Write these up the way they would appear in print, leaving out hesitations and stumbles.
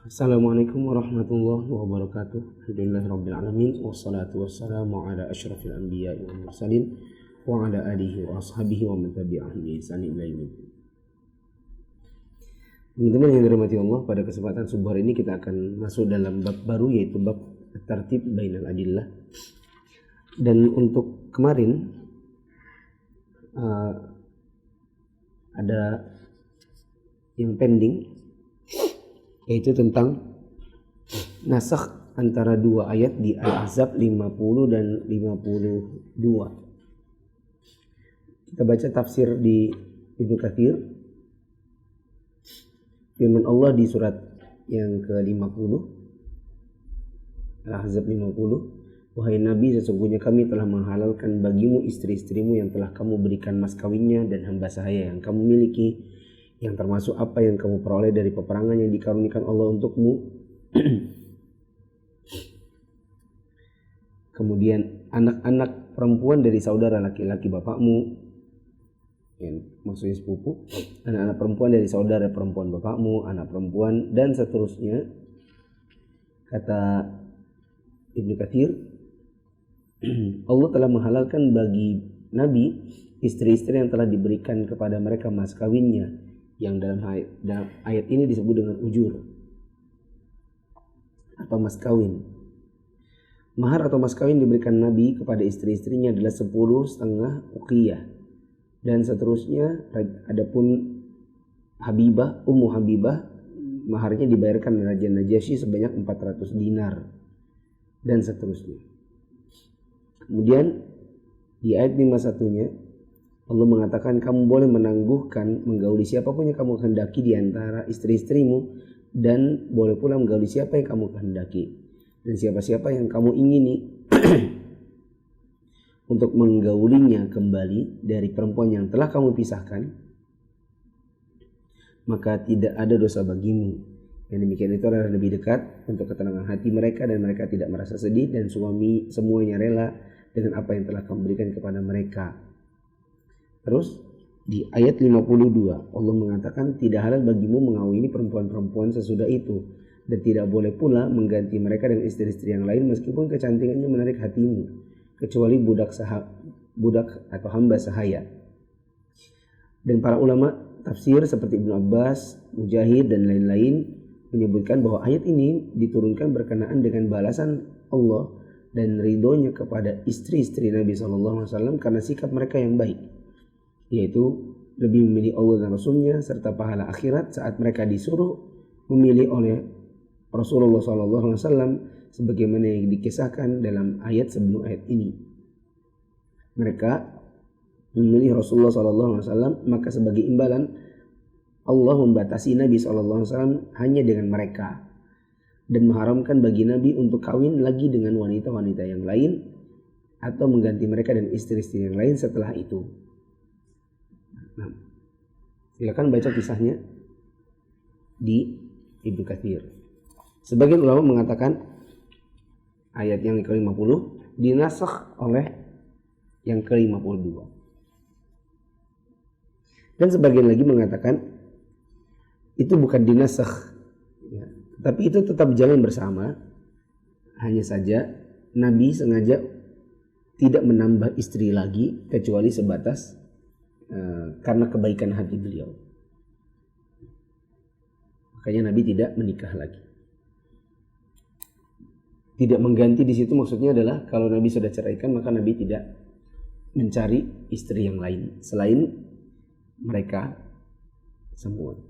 Assalamualaikum warahmatullahi wabarakatuh. Alhamdulillahirabbil alamin wassalatu wassalamu ala asyrafil anbiya'i wal mursalin wa ala alihi wa ashabihi wa man tabi'ahum bi ihsan ila yaumil. Teman-teman yang dirahmati Allah, pada kesempatan subuh hari ini kita akan masuk dalam bab baru, yaitu bab tartib bainal adillah. Dan untuk kemarin ada yang pending, yaitu tentang nasakh antara dua ayat di Al-Ahzab 50 dan 52. Kita baca tafsir di Ibnu Katsir. Firman Allah di surat yang ke-50, Al-Ahzab 50, "Wahai Nabi, sesungguhnya kami telah menghalalkan bagimu istri-istrimu yang telah kamu berikan mas kawinnya dan hamba sahaya yang kamu miliki, yang termasuk apa yang kamu peroleh dari peperangan yang dikaruniakan Allah untukmu." Kemudian anak-anak perempuan dari saudara laki-laki bapakmu, maksudnya sepupu, anak-anak perempuan dari saudara perempuan bapakmu, anak perempuan, dan seterusnya. Kata Ibnu Katsir, Allah telah menghalalkan bagi Nabi istri-istri yang telah diberikan kepada mereka mas kawinnya, yang dalam ayat ini disebut dengan ujur atau mas kawin. Mahar atau mas kawin diberikan Nabi kepada istri-istrinya adalah 10,5 uqiyah dan seterusnya. Adapun Habibah, Ummu Habibah, maharnya dibayarkan Raja Najasyi sebanyak 400 dinar dan seterusnya. Kemudian di ayat 51-nya Allah mengatakan, kamu boleh menangguhkan menggauli siapapun yang kamu kehendaki di antara istri-istrimu, dan boleh pula menggauli siapa yang kamu kehendaki, dan siapa-siapa yang kamu ingini untuk menggaulinya kembali dari perempuan yang telah kamu pisahkan, maka tidak ada dosa bagimu. Yang demikian itu adalah lebih dekat untuk ketenangan hati mereka, dan mereka tidak merasa sedih, dan suami semuanya rela dengan apa yang telah kamu berikan kepada mereka. Terus di ayat 52 Allah mengatakan, tidak halal bagimu mengawini perempuan-perempuan sesudah itu, dan tidak boleh pula mengganti mereka dengan istri-istri yang lain meskipun kecantikannya menarik hatimu, kecuali budak atau hamba sahaya. Dan para ulama tafsir seperti Ibnu Abbas, Mujahid, dan lain-lain menyebutkan bahwa ayat ini diturunkan berkenaan dengan balasan Allah dan ridhonya kepada istri-istri Nabi SAW karena sikap mereka yang baik, yaitu lebih memilih Allah dan Rasulnya serta pahala akhirat saat mereka disuruh memilih oleh Rasulullah SAW, sebagaimana yang dikisahkan dalam ayat sebelum ayat ini. Mereka memilih Rasulullah SAW, maka sebagai imbalan Allah membatasi Nabi SAW hanya dengan mereka, dan mengharamkan bagi Nabi untuk kawin lagi dengan wanita-wanita yang lain atau mengganti mereka dengan istri-istri yang lain setelah itu. Nah, silakan baca kisahnya di Ibnu Katsir. Sebagian ulama mengatakan ayat yang ke-50 dinasakh oleh yang ke-52. Dan sebagian lagi mengatakan itu bukan dinasakh, ya, tapi itu tetap jalan bersama. Hanya saja Nabi sengaja tidak menambah istri lagi kecuali sebatas karena kebaikan hati beliau. Makanya Nabi tidak menikah lagi. Tidak mengganti di situ maksudnya adalah kalau Nabi sudah ceraikan, maka Nabi tidak mencari istri yang lain selain mereka semua.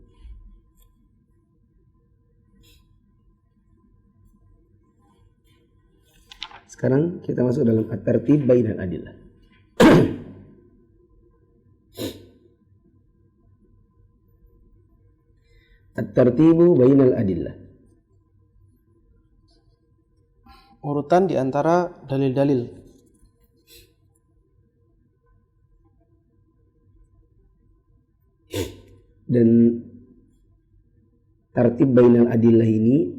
Sekarang kita masuk dalam at-tartib bainal adillah. At-tartibu bainal adillah, urutan di antara dalil-dalil. Dan tartib bainal adillah ini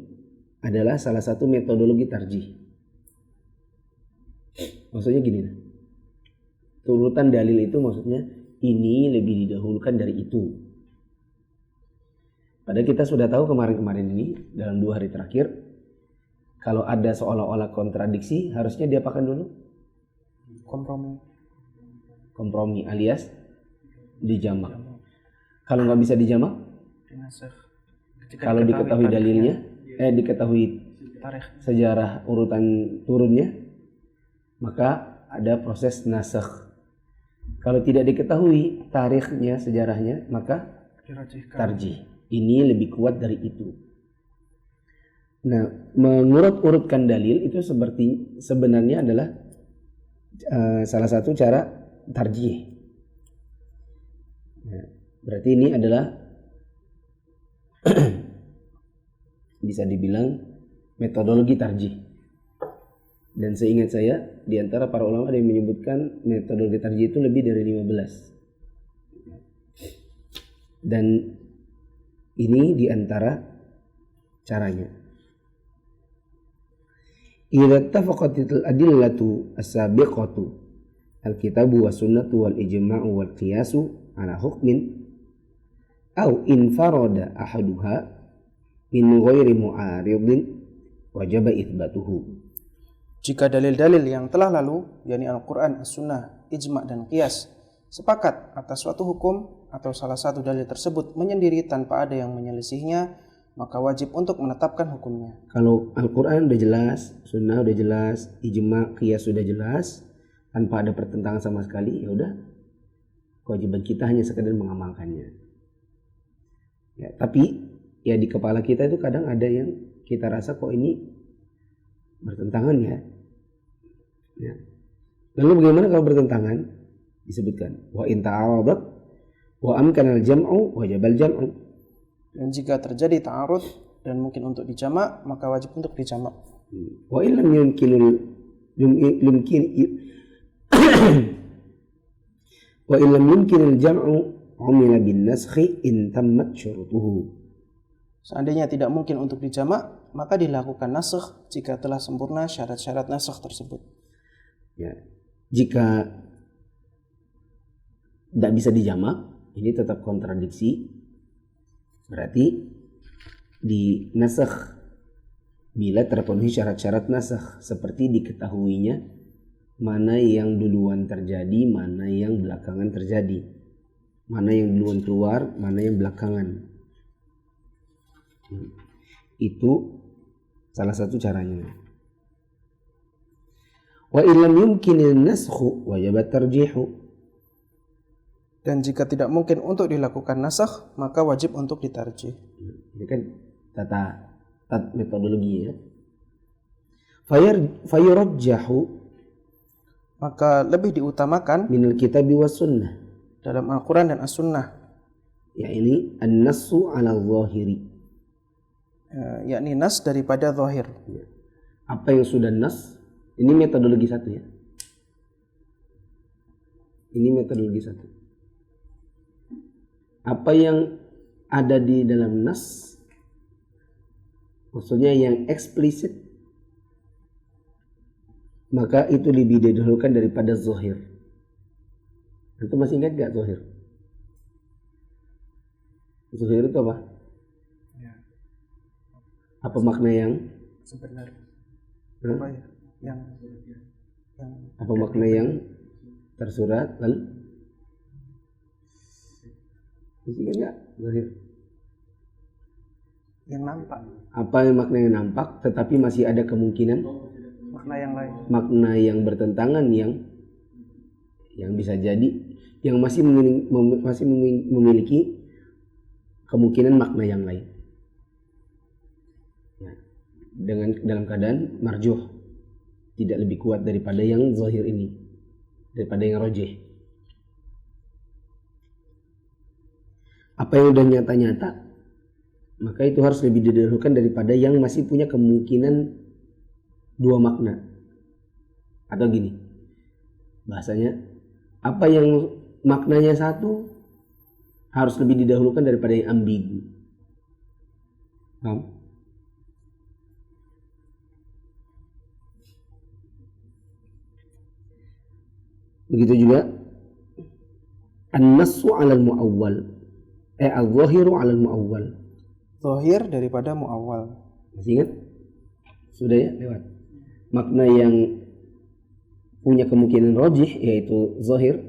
adalah salah satu metodologi tarjih. Maksudnya gini, urutan dalil itu maksudnya ini lebih didahulukan dari itu. Padahal kita sudah tahu kemarin-kemarin ini dalam 2 hari terakhir, kalau ada seolah-olah kontradiksi, harusnya diapakan dulu? Kompromi alias dijamak. Kalau nggak bisa dijamak, kalau diketahui dalilnya, diketahui sejarah urutan turunnya, maka ada proses nasakh. Kalau tidak diketahui tarikhnya, sejarahnya, maka tarjih. Ini lebih kuat dari itu. Nah, mengurut-urutkan dalil itu sebenarnya adalah salah satu cara tarjih. Nah, berarti ini adalah bisa dibilang metodologi tarjih. Dan seingat saya, di antara para ulama ada yang menyebutkan metodologi tarjih itu lebih dari 15. Dan ini di antara caranya. Idza tafaqatil adillatu as-sabiqatu al-kitabu was sunnatu wal ijma'u wal qiyasu ala hukmin aw infarada ahaduha min ghairi mu'aridin wajaba itsbatuhu. Jika dalil-dalil yang telah lalu, yakni Al-Quran, As-Sunnah, Ijma' dan Qiyas, sepakat atas suatu hukum atau salah satu dalil tersebut menyendiri tanpa ada yang menyelesainya, maka wajib untuk menetapkan hukumnya. Kalau Al-Quran udah jelas, Sunnah udah jelas, Ijma', Qiyas sudah jelas, tanpa ada pertentangan sama sekali, ya udah, kewajiban kita hanya sekedar mengamalkannya. Ya, tapi ya di kepala kita itu kadang ada yang kita rasa kok ini bertentangan ya. Lalu bagaimana kalau bertentangan? Disebutkan wa in ta'aradat wa amkana al-jam'u wajibal jam'u. Dan jika terjadi ta'arud dan mungkin untuk dijamak, maka wajib untuk dijamak. Wa in lam yumkin wa in lam yumkin al-jam'u umila bin naskhi in tammat syurutuhu. Seandainya tidak mungkin untuk dijamak, maka dilakukan nasakh jika telah sempurna syarat-syarat nasakh tersebut. Ya, jika tidak bisa dijamak, ini tetap kontradiksi, berarti di nasakh bila terpenuhi syarat-syarat nasakh, seperti diketahuinya mana yang duluan terjadi, mana yang belakangan terjadi, mana yang duluan keluar, mana yang belakangan. Itu salah satu caranya. Wa illam yumkinil naskhu wajibat tarjihu. Dan jika tidak mungkin untuk dilakukan nasakh, maka wajib untuk ditarjih. Ini kan tata metodologi ya. Fayurajjahu, maka lebih diutamakan minal kitabi was sunnah, dalam Al-Quran dan As-Sunnah, ya ini an-nassu ala zahiri, yakni nas daripada zahir. Apa yang sudah nas, ini metodologi satu ya. Ini metodologi satu. Apa yang ada di dalam nas, maksudnya yang eksplisit, maka itu lebih didahulukan daripada zahir. Antum masih ingat gak zahir? Zahir itu apa? Apa makna yang sebenarnya? Apa ya? Yang apa makna yang tersurat lalu? Masih ingat gak zahir? Yang nampak. Apa yang makna yang nampak tetapi masih ada kemungkinan makna yang lain. Makna yang bertentangan yang bisa jadi yang masih memiliki kemungkinan makna yang lain. Ya, dengan dalam keadaan marjuh, tidak lebih kuat daripada yang zahir ini, daripada yang rajih. Apa yang sudah nyata-nyata, maka itu harus lebih didahulukan daripada yang masih punya kemungkinan dua makna. Atau gini, bahasanya, apa yang maknanya satu harus lebih didahulukan daripada yang ambigu. Paham? Begitu juga an-nassu 'ala al-mu'awwal, al-zahiru 'ala al-mu'awwal. zahir daripada muawwal. Masih ingat? Sudah ya, lewat. Makna yang punya kemungkinan rajih yaitu zahir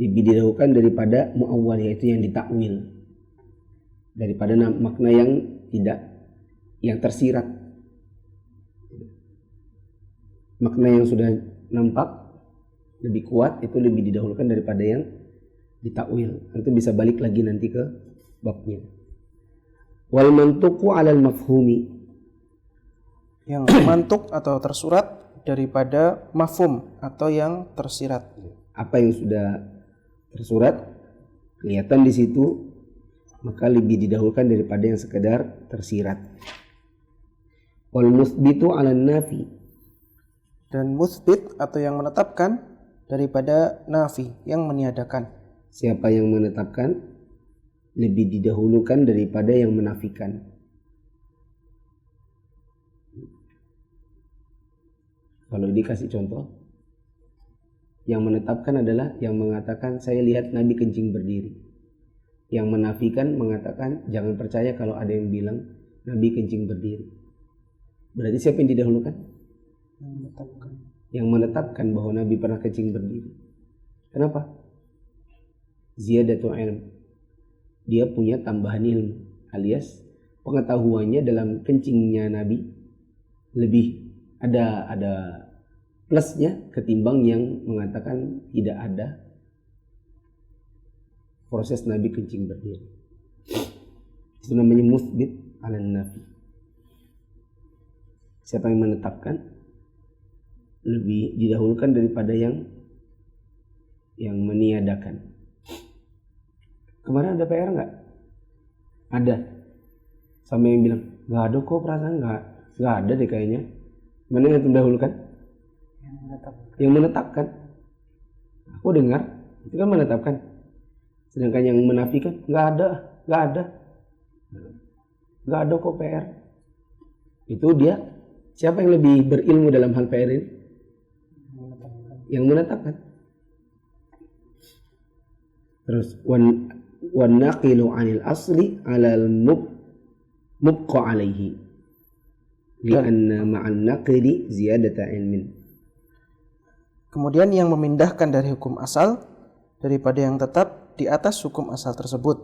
lebih didahulukan daripada muawwal, yaitu yang ditakwil, daripada makna yang tidak, yang tersirat. Makna yang sudah nampak lebih kuat itu lebih didahulukan daripada yang ditakwil. Itu bisa balik lagi nanti ke babnya. Wal mantuqu 'alal mafhumi, Yang mantuk atau tersurat daripada mafhum atau yang tersirat. apa yang sudah tersurat kelihatan di situ, maka lebih didahulukan daripada yang sekedar tersirat. Wal musbitu 'alan nafi, Dan muthbit atau yang menetapkan daripada nafi yang meniadakan. siapa yang menetapkan lebih didahulukan daripada yang menafikan. Kalau dikasih contoh, yang menetapkan adalah yang mengatakan saya lihat Nabi kencing berdiri. Yang menafikan mengatakan jangan percaya kalau ada yang bilang Nabi kencing berdiri. Berarti siapa yang didahulukan? Yang menetapkan bahwa Nabi pernah kencing berdiri. Kenapa? Ziyadatu ilm. Dia punya tambahan ilmu, alias pengetahuannya dalam kencingnya Nabi lebih ada plusnya ketimbang yang mengatakan tidak ada proses Nabi kencing berdiri. Itu namanya musbit 'alan nafi. Siapa yang menetapkan lebih didahulukan daripada yang meniadakan. Kemarin ada PR nggak? Ada. Sama yang bilang nggak ada kok, perasaan nggak ada deh kayaknya. Mana yang mendahulukan? Yang menetapkan. Aku dengar itu kan menetapkan. Sedangkan yang menafikan nggak ada kok PR. Itu dia. Siapa yang lebih berilmu dalam hal PR ini? Yang menetapkan. Terus wan naqilu 'anil asli 'alal mubqa 'alaihi li'anna ma'an naqli ziyadata ilmin. Kemudian yang memindahkan dari hukum asal daripada yang tetap di atas hukum asal tersebut.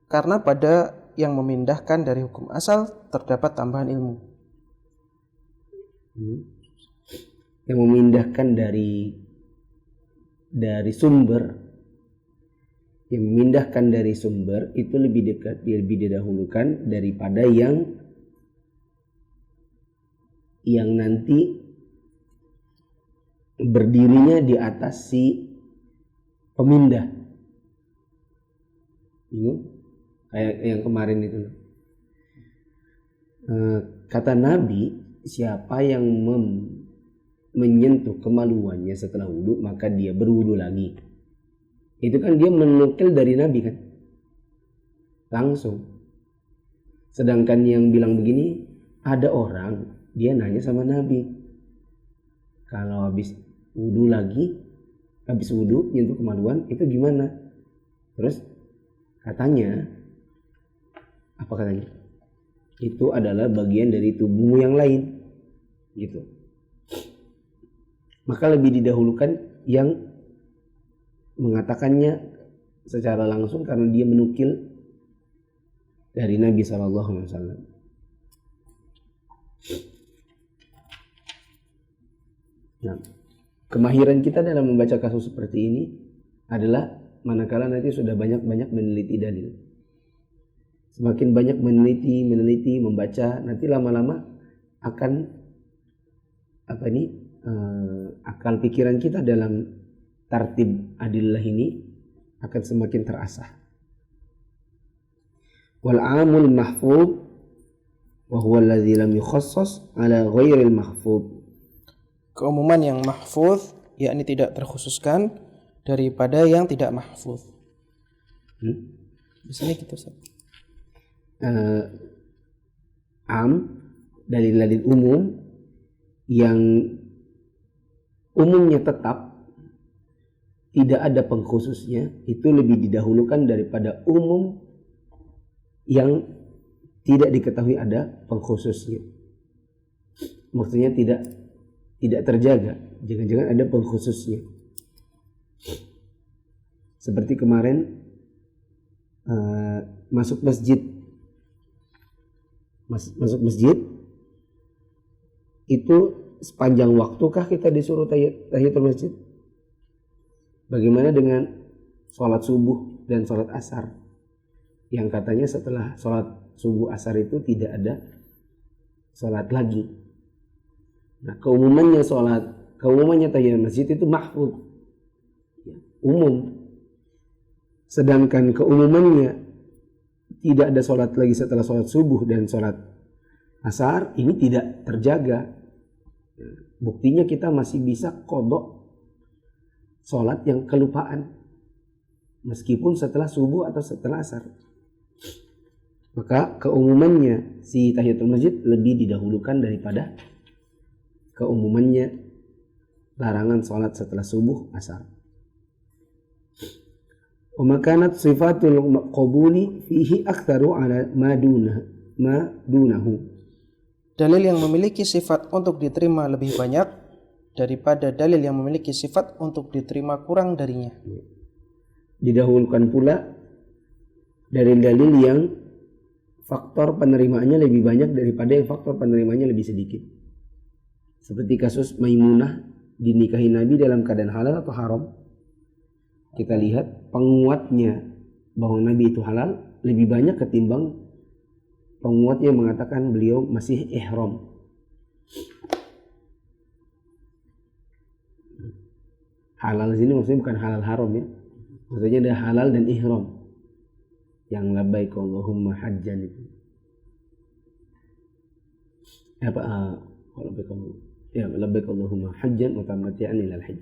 Karena pada yang memindahkan dari hukum asal terdapat tambahan ilmu. Yang memindahkan dari sumber, yang memindahkan dari sumber itu lebih didahulukan daripada yang nanti berdirinya di atas si pemindah. Kayak yang kemarin itu. Kata Nabi, siapa yang menyentuh kemaluannya setelah wudhu, maka dia berwudhu lagi. Itu kan dia menukil dari Nabi kan, langsung. Sedangkan yang bilang begini, ada orang dia nanya sama Nabi, kalau habis wudhu nyentuh kemaluan itu gimana? Terus katanya, apa katanya? Itu adalah bagian dari tubuhmu yang lain, gitu. Maka lebih didahulukan yang mengatakannya secara langsung karena dia menukil dari Nabi SAW. Nah, kemahiran kita dalam membaca kasus seperti ini adalah manakala nanti sudah banyak meneliti dalil. Semakin banyak meneliti, membaca, nanti lama-lama akan akal pikiran kita dalam tartib adillah ini akan semakin terasah. Wal 'amul mahfuz wa huwa alladhi lam yukhassas ala ghairil mahfuz. Keumuman yang mahfuz yakni tidak terkhususkan daripada yang tidak mahfuz. Di sini kita am dalil umum yang umumnya tetap, tidak ada pengkhususnya, itu lebih didahulukan daripada umum yang tidak diketahui ada pengkhususnya. Maksudnya tidak terjaga, jangan-jangan ada pengkhususnya. Seperti kemarin masuk masjid itu sepanjang waktukah kita disuruh tahiyatul masjid? Bagaimana dengan sholat subuh dan sholat asar yang katanya setelah sholat subuh asar itu tidak ada sholat lagi? Nah, keumumannya tahiyatul masjid itu mahfuz, umum. Sedangkan keumumannya tidak ada sholat lagi setelah sholat subuh dan sholat asar, ini tidak terjaga. Buktinya kita masih bisa qadha sholat yang kelupaan meskipun setelah subuh atau setelah asar. Maka keumumannya si tahiyatul masjid lebih didahulukan daripada keumumannya larangan sholat setelah subuh asar. Wa makanat sifatul qabuli fihi aktsaru ala ma dunahu. Dalil yang memiliki sifat untuk diterima lebih banyak daripada dalil yang memiliki sifat untuk diterima kurang darinya. Didahulukan pula dalil-dalil yang faktor penerimaannya lebih banyak daripada yang faktor penerimaannya lebih sedikit. Seperti kasus Maimunah dinikahi Nabi dalam keadaan halal atau haram. Kita lihat penguatnya bahwa Nabi itu halal lebih banyak ketimbang penguatnya yang mengatakan beliau masih ihram. Halal sini maksudnya bukan halal haram ya. Maksudnya ada halal dan ihram. Yang labbaik Allahumma hajjan itu. Labbaik Allahumma hajjan mutamatti'an ilal hajj.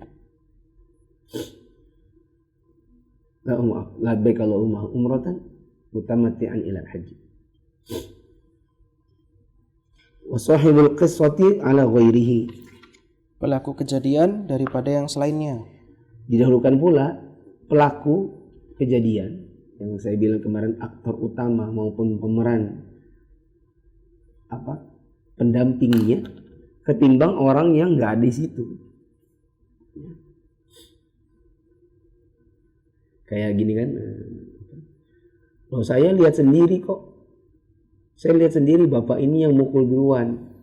Labbaik Allahumma umratan mutamatti'an ilal hajj. Wa sahibul qissati ala ghairihi. Pelaku kejadian daripada yang selainnya. Didahulukan pula pelaku kejadian yang saya bilang kemarin, aktor utama maupun pemeran pendampingnya ketimbang orang yang nggak ada di situ. Kayak gini kan, loh saya lihat sendiri kok, saya lihat sendiri bapak ini yang mukul duluan.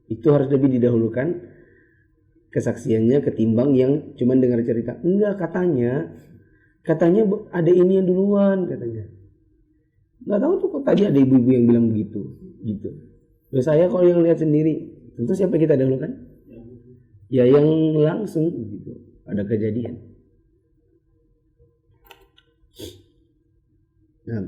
Itu harus lebih didahulukan kesaksiannya ketimbang yang cuman dengar cerita. Enggak, katanya ada ini yang duluan katanya. Nggak tahu tuh kok tadi ada ibu-ibu yang bilang begitu gitu. Loh saya kalau yang lihat sendiri, tentu siapa kita dahulukan? Ya yang langsung gitu ada kejadian. Nah,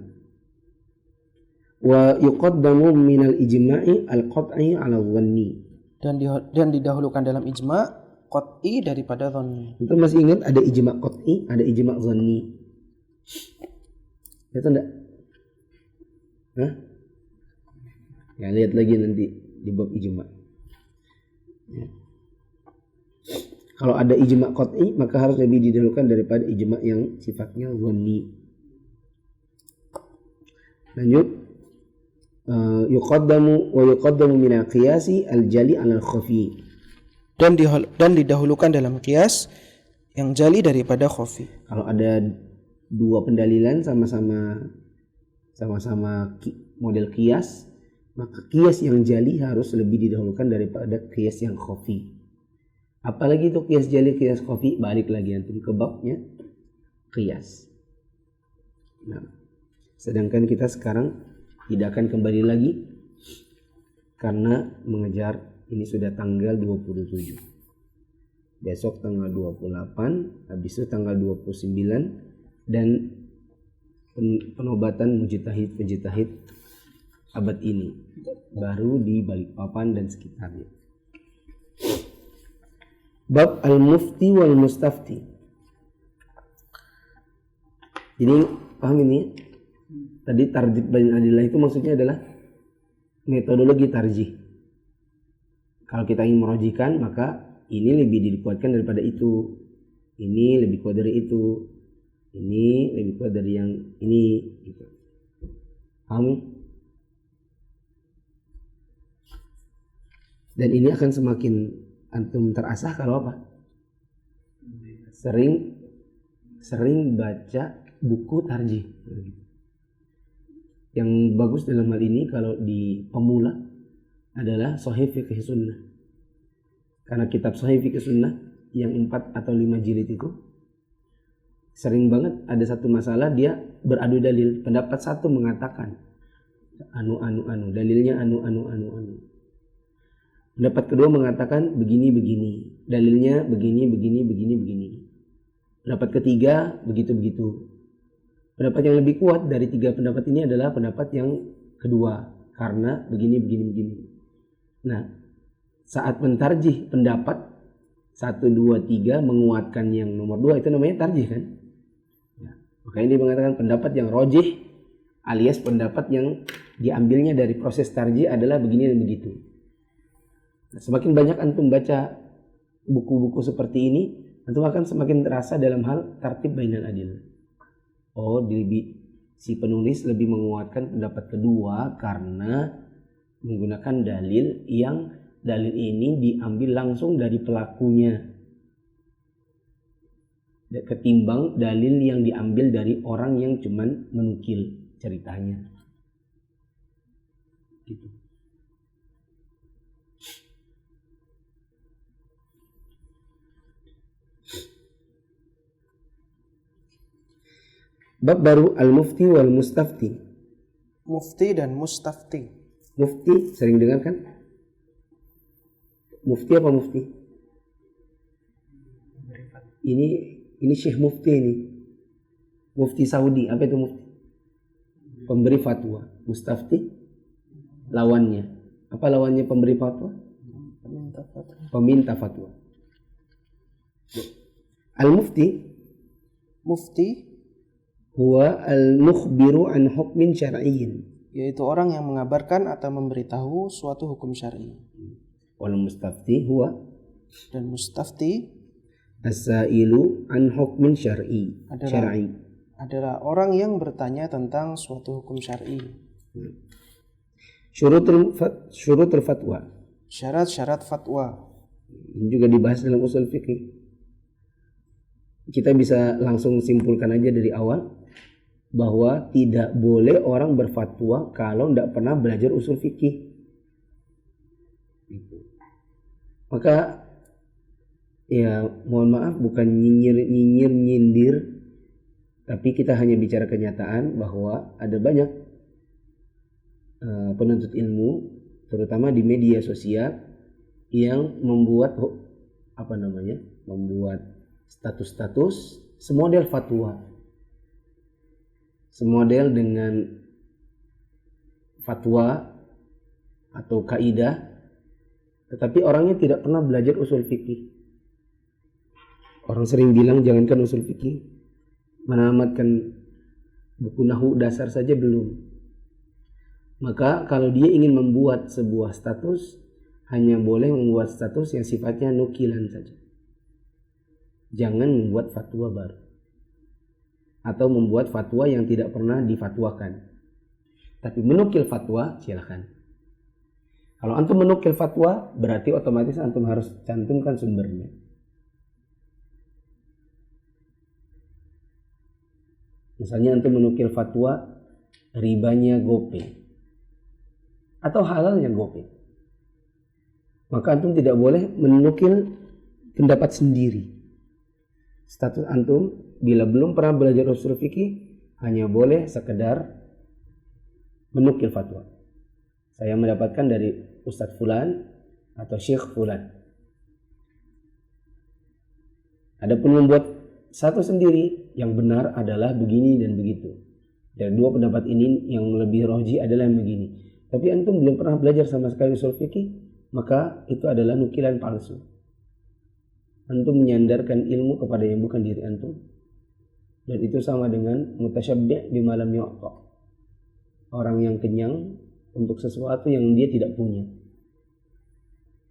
wa yuqaddamu minal ijma'i al-qat'i 'ala dhanni. Dan didahulukan dalam ijma' qat'i daripada dhanni. Itu masih ingat ada ijma' qat'i, ada ijma' dhanni. Itu enggak? Hah? Ya lihat lagi nanti di bab ijma'. Ya. Kalau ada ijma' qat'i maka harus lebih didahulukan daripada ijma' yang sifatnya dhanni. Lanjut. Yuqaddamu min al-qiyasi al-jali 'ala al-khafi. Dan didahulukan dalam qiyas yang jali daripada khafi. Kalau ada dua pendalilan sama-sama model qiyas, maka qiyas yang jali harus lebih didahulukan daripada qiyas yang khafi. Apalagi itu qiyas jali, qiyas khafi, balik lagi antum ke babnya qiyas. Nah, sedangkan kita sekarang tidak akan kembali lagi karena mengejar, ini sudah tanggal 27. Besok tanggal 28, habis itu tanggal 29 dan penobatan mujtahid abad ini baru di Balikpapan dan sekitarnya. Bab al-mufti wal mustafti. Jadi paham ini? Tadi tarjih bain adillah itu maksudnya adalah metodologi tarjih. Kalau kita ingin merojihkan maka ini lebih dikuatkan daripada itu, ini lebih kuat dari itu, ini lebih kuat dari yang ini gitu. Paham? Dan ini akan semakin antum terasah kalau apa? Sering baca buku tarjih. Yang bagus dalam hal ini kalau di pemula adalah Shahih Fiqh Sunnah. Karena kitab Shahih Fiqh Sunnah yang 4 atau 5 jilid itu sering banget ada satu masalah dia beradu dalil. Pendapat satu mengatakan dalilnya anu. Pendapat kedua mengatakan begini, dalilnya begini. Pendapat ketiga begitu. Pendapat yang lebih kuat dari 3 pendapat ini adalah pendapat yang kedua karena begini. Nah, saat mentarjih pendapat 1, 2, 3 menguatkan yang nomor 2 itu namanya tarjih kan? Nah, makanya dia mengatakan pendapat yang rojih alias pendapat yang diambilnya dari proses tarjih adalah begini dan begitu. Nah, semakin banyak antum baca buku-buku seperti ini, antum akan semakin terasa dalam hal tartib bainal adil. Si penulis lebih menguatkan pendapat kedua karena menggunakan dalil yang dalil ini diambil langsung dari pelakunya ketimbang dalil yang diambil dari orang yang cuman menukil ceritanya gitu. Bab baru al-mufti wal mustafti. Mufti dan mustafti. Mufti sering dengar kan? Mufti apa mufti? Ini Syekh Mufti ini. Mufti Saudi. Apa itu mufti? Pemberi fatwa. Mustafti lawannya. Apa lawannya pemberi fatwa? Peminta fatwa. Al-mufti huwa al-mukhbiru an hukmin syar'iyyin, yaitu orang yang mengabarkan atau memberitahu suatu hukum syar'i. Wal mustafti huwa, dan mustafti as-sailu an hukmin syar'i adalah orang yang bertanya tentang suatu hukum syar'i. Syurutul fatwa, syarat-syarat fatwa. Ini juga dibahas dalam usul fikih. Kita bisa langsung simpulkan aja dari awal bahwa tidak boleh orang berfatwa kalau tidak pernah belajar usul fikih. Maka ya mohon maaf bukan nyindir, tapi kita hanya bicara kenyataan bahwa ada banyak penuntut ilmu terutama di media sosial yang membuat status-status semodel fatwa, semodel dengan fatwa atau kaidah, tetapi orangnya tidak pernah belajar usul fikih. Orang sering bilang jangankan usul fikih, menamatkan buku nahwu dasar saja belum. Maka kalau dia ingin membuat sebuah status, hanya boleh membuat status yang sifatnya nukilan saja. Jangan membuat fatwa baru atau membuat fatwa yang tidak pernah difatwakan. Tapi menukil fatwa silakan. Kalau antum menukil fatwa berarti otomatis antum harus cantumkan sumbernya. Misalnya antum menukil fatwa ribanya GoPay atau halalnya GoPay, maka antum tidak boleh menukil pendapat sendiri. Status antum bila belum pernah belajar usul fikih hanya boleh sekedar menukil fatwa. Saya mendapatkan dari Ustadz Fulan atau Syekh Fulan. Adapun membuat satu sendiri yang benar adalah begini dan begitu. Dan dua pendapat ini yang lebih roji adalah yang begini. Tapi antum belum pernah belajar sama sekali usul fikih, maka itu adalah nukilan palsu. Antum menyandarkan ilmu kepada yang bukan diri antum. Dan itu sama dengan mutasyabbi' bima lam yu'ta. Orang yang kenyang untuk sesuatu yang dia tidak punya.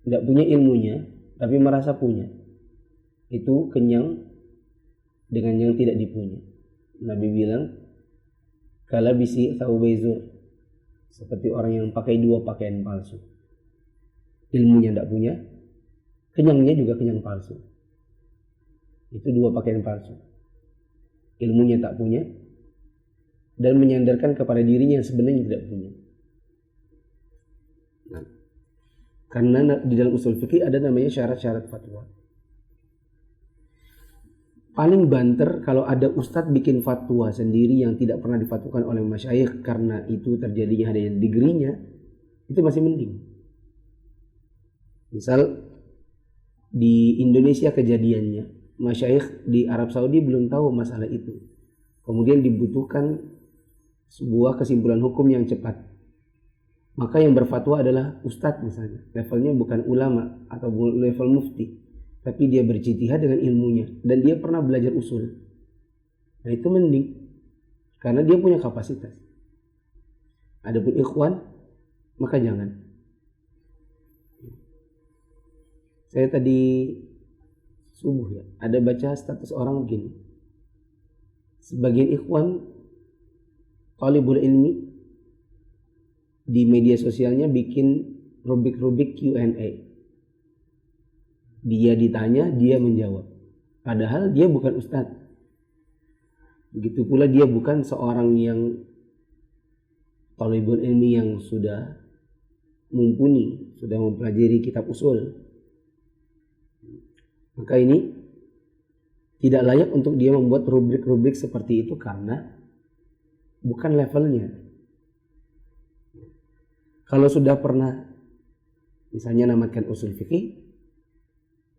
Tidak punya ilmunya, tapi merasa punya. Itu kenyang dengan yang tidak dipunya. Nabi bilang, kala bisi thawbaizur, seperti orang yang pakai dua pakaian palsu. ilmunya tidak punya, kenyangnya juga kenyang palsu. Itu dua pakaian palsu. Ilmunya tak punya dan menyandarkan kepada dirinya yang sebenarnya tidak punya. Nah, karena di dalam usul fikih ada namanya syarat-syarat fatwa. Paling banter kalau ada ustadz bikin fatwa sendiri yang tidak pernah difatwakan oleh masyayikh karena itu terjadinya hanya degree-nya, itu masih mending. Misal di Indonesia kejadiannya, masyayikh di Arab Saudi belum tahu masalah itu. Kemudian dibutuhkan sebuah kesimpulan hukum yang cepat. Maka yang berfatwa adalah ustadz misalnya. Levelnya bukan ulama atau level mufti, tapi dia berijtihad dengan ilmunya dan dia pernah belajar usul. Nah itu mending karena dia punya kapasitas. Adapun ikhwan maka jangan. Saya tadi subuh ya ada baca status orang begini. Sebagian ikhwan talibul ilmi di media sosialnya bikin rubrik-rubrik Q&A. Dia ditanya, dia menjawab. Padahal dia bukan ustadz. Begitu pula dia bukan seorang yang talibul ilmi yang sudah mumpuni, sudah mempelajari kitab usul. Maka ini tidak layak untuk dia membuat rubrik-rubrik seperti itu karena bukan levelnya. Kalau sudah pernah misalnya namatkan usul fikih,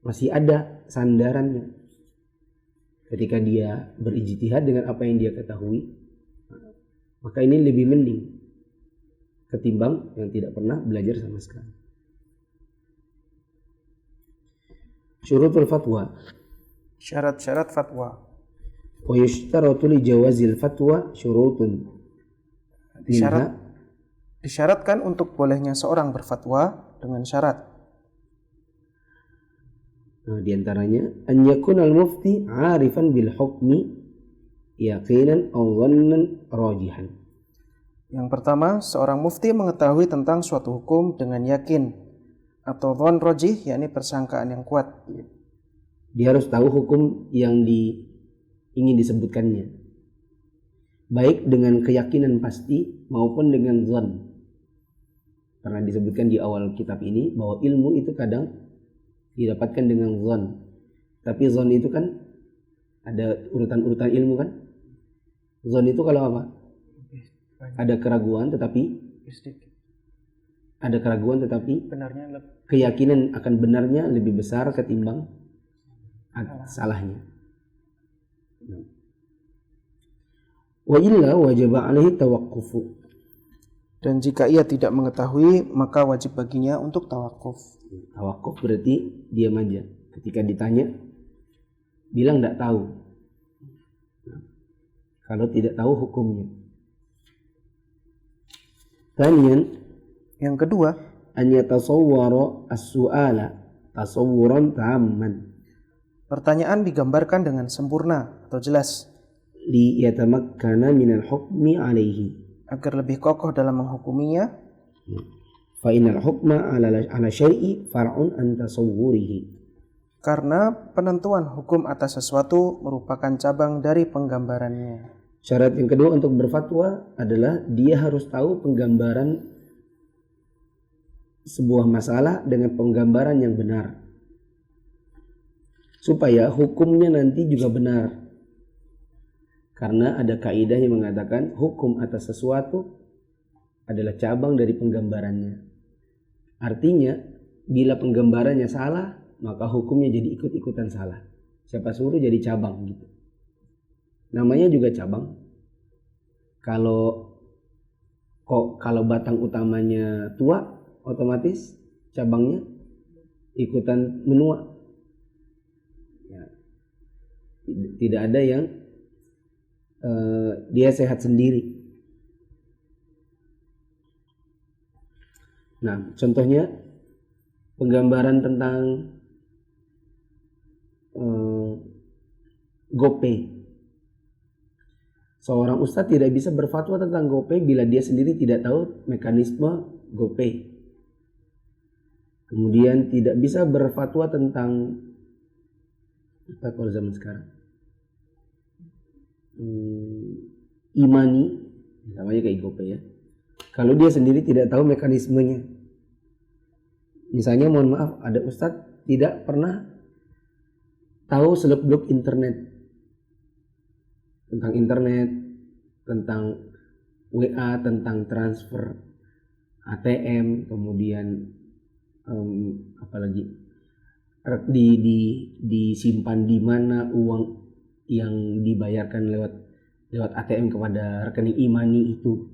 masih ada sandarannya. Ketika dia berijtihad dengan apa yang dia ketahui, maka ini lebih mending ketimbang yang tidak pernah belajar sama sekali. Syurutul fatwa. Syarat-syarat fatwa. Wa yushtaratu li jawazil fatwa syurutun. Disyaratkan untuk bolehnya seorang berfatwa dengan syarat. Nah, di antaranya an yakunal mufti 'arifan bil hukmi yaqinan aw dhannan rajihan. Yang pertama, seorang mufti mengetahui tentang suatu hukum dengan yakin atau dhann rajih, yakni persangkaan yang kuat. Dia harus tahu hukum yang ingin disebutkannya, baik dengan keyakinan pasti maupun dengan dhann. Pernah disebutkan di awal kitab ini bahwa ilmu itu kadang didapatkan dengan dhann. Tapi dhann itu kan ada urutan-urutan ilmu kan. Dhann itu kalau apa? Ada keraguan tetapi benarnya keyakinan akan benarnya lebih besar ketimbang salahnya. Wa illa wajaba alaihi tawaqqufu. Dan jika ia tidak mengetahui, maka wajib baginya untuk tawakuf. Tawakuf berarti diam aja. Ketika ditanya, bilang tidak tahu. Kalau tidak tahu hukumnya. Tanian, yang kedua, an yatasawwara as-su'ala tasawwuran tamman. Pertanyaan digambarkan dengan sempurna atau jelas. Li yatamakkana minal hukmi alaihi. Agar lebih kokoh dalam menghukuminya. Fa innal hukma ala syai'i far'un an tasawwurihi. Karena penentuan hukum atas sesuatu merupakan cabang dari penggambarannya. Syarat yang kedua untuk berfatwa adalah dia harus tahu penggambaran sebuah masalah dengan penggambaran yang benar, supaya hukumnya nanti juga benar. Karena ada kaidah yang mengatakan hukum atas sesuatu adalah cabang dari penggambarannya. Artinya bila penggambarannya salah, maka hukumnya jadi ikut-ikutan salah. Siapa suruh jadi cabang gitu. Namanya juga cabang. Kalau batang utamanya tua, otomatis cabangnya ikutan menua. Ya. Tidak ada yang dia sehat sendiri. Nah, contohnya penggambaran tentang GoPay. Seorang ustadz tidak bisa berfatwa tentang GoPay bila dia sendiri tidak tahu mekanisme GoPay. Kemudian tidak bisa berfatwa tentang apa kalau zaman sekarang, imani, namanya kayak IGOPE ya. Kalau dia sendiri tidak tahu mekanismenya. Misalnya mohon maaf, ada ustadz tidak pernah tahu seluk-beluk internet, tentang WA, tentang transfer ATM, kemudian apalagi disimpan di mana uang yang dibayarkan lewat ATM kepada rekening imani itu.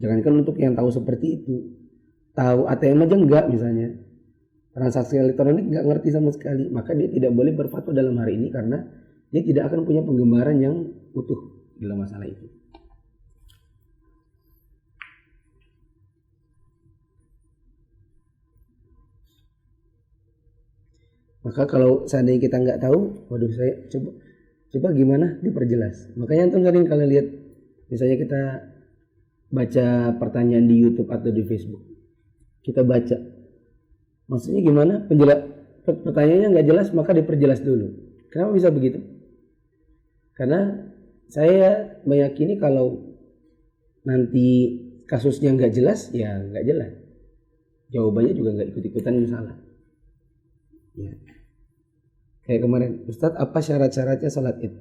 Jangankan untuk yang tahu seperti itu, tahu ATM aja enggak, misalnya transaksi elektronik enggak ngerti sama sekali, maka dia tidak boleh berfatwa dalam hari ini karena dia tidak akan punya penggambaran yang utuh dalam masalah itu. Maka kalau seandainya kita nggak tahu, waduh, saya coba gimana diperjelas. Makanya antum sering kalian lihat, misalnya kita baca pertanyaan di YouTube atau di Facebook, kita baca maksudnya gimana, pertanyaannya nggak jelas, maka diperjelas dulu. Kenapa bisa begitu? Karena saya meyakini kalau nanti kasusnya nggak jelas, ya nggak jelas, jawabannya juga nggak ikut-ikutan yang salah ya. Kayak kemarin, Ustadz apa syarat-syaratnya sholat id?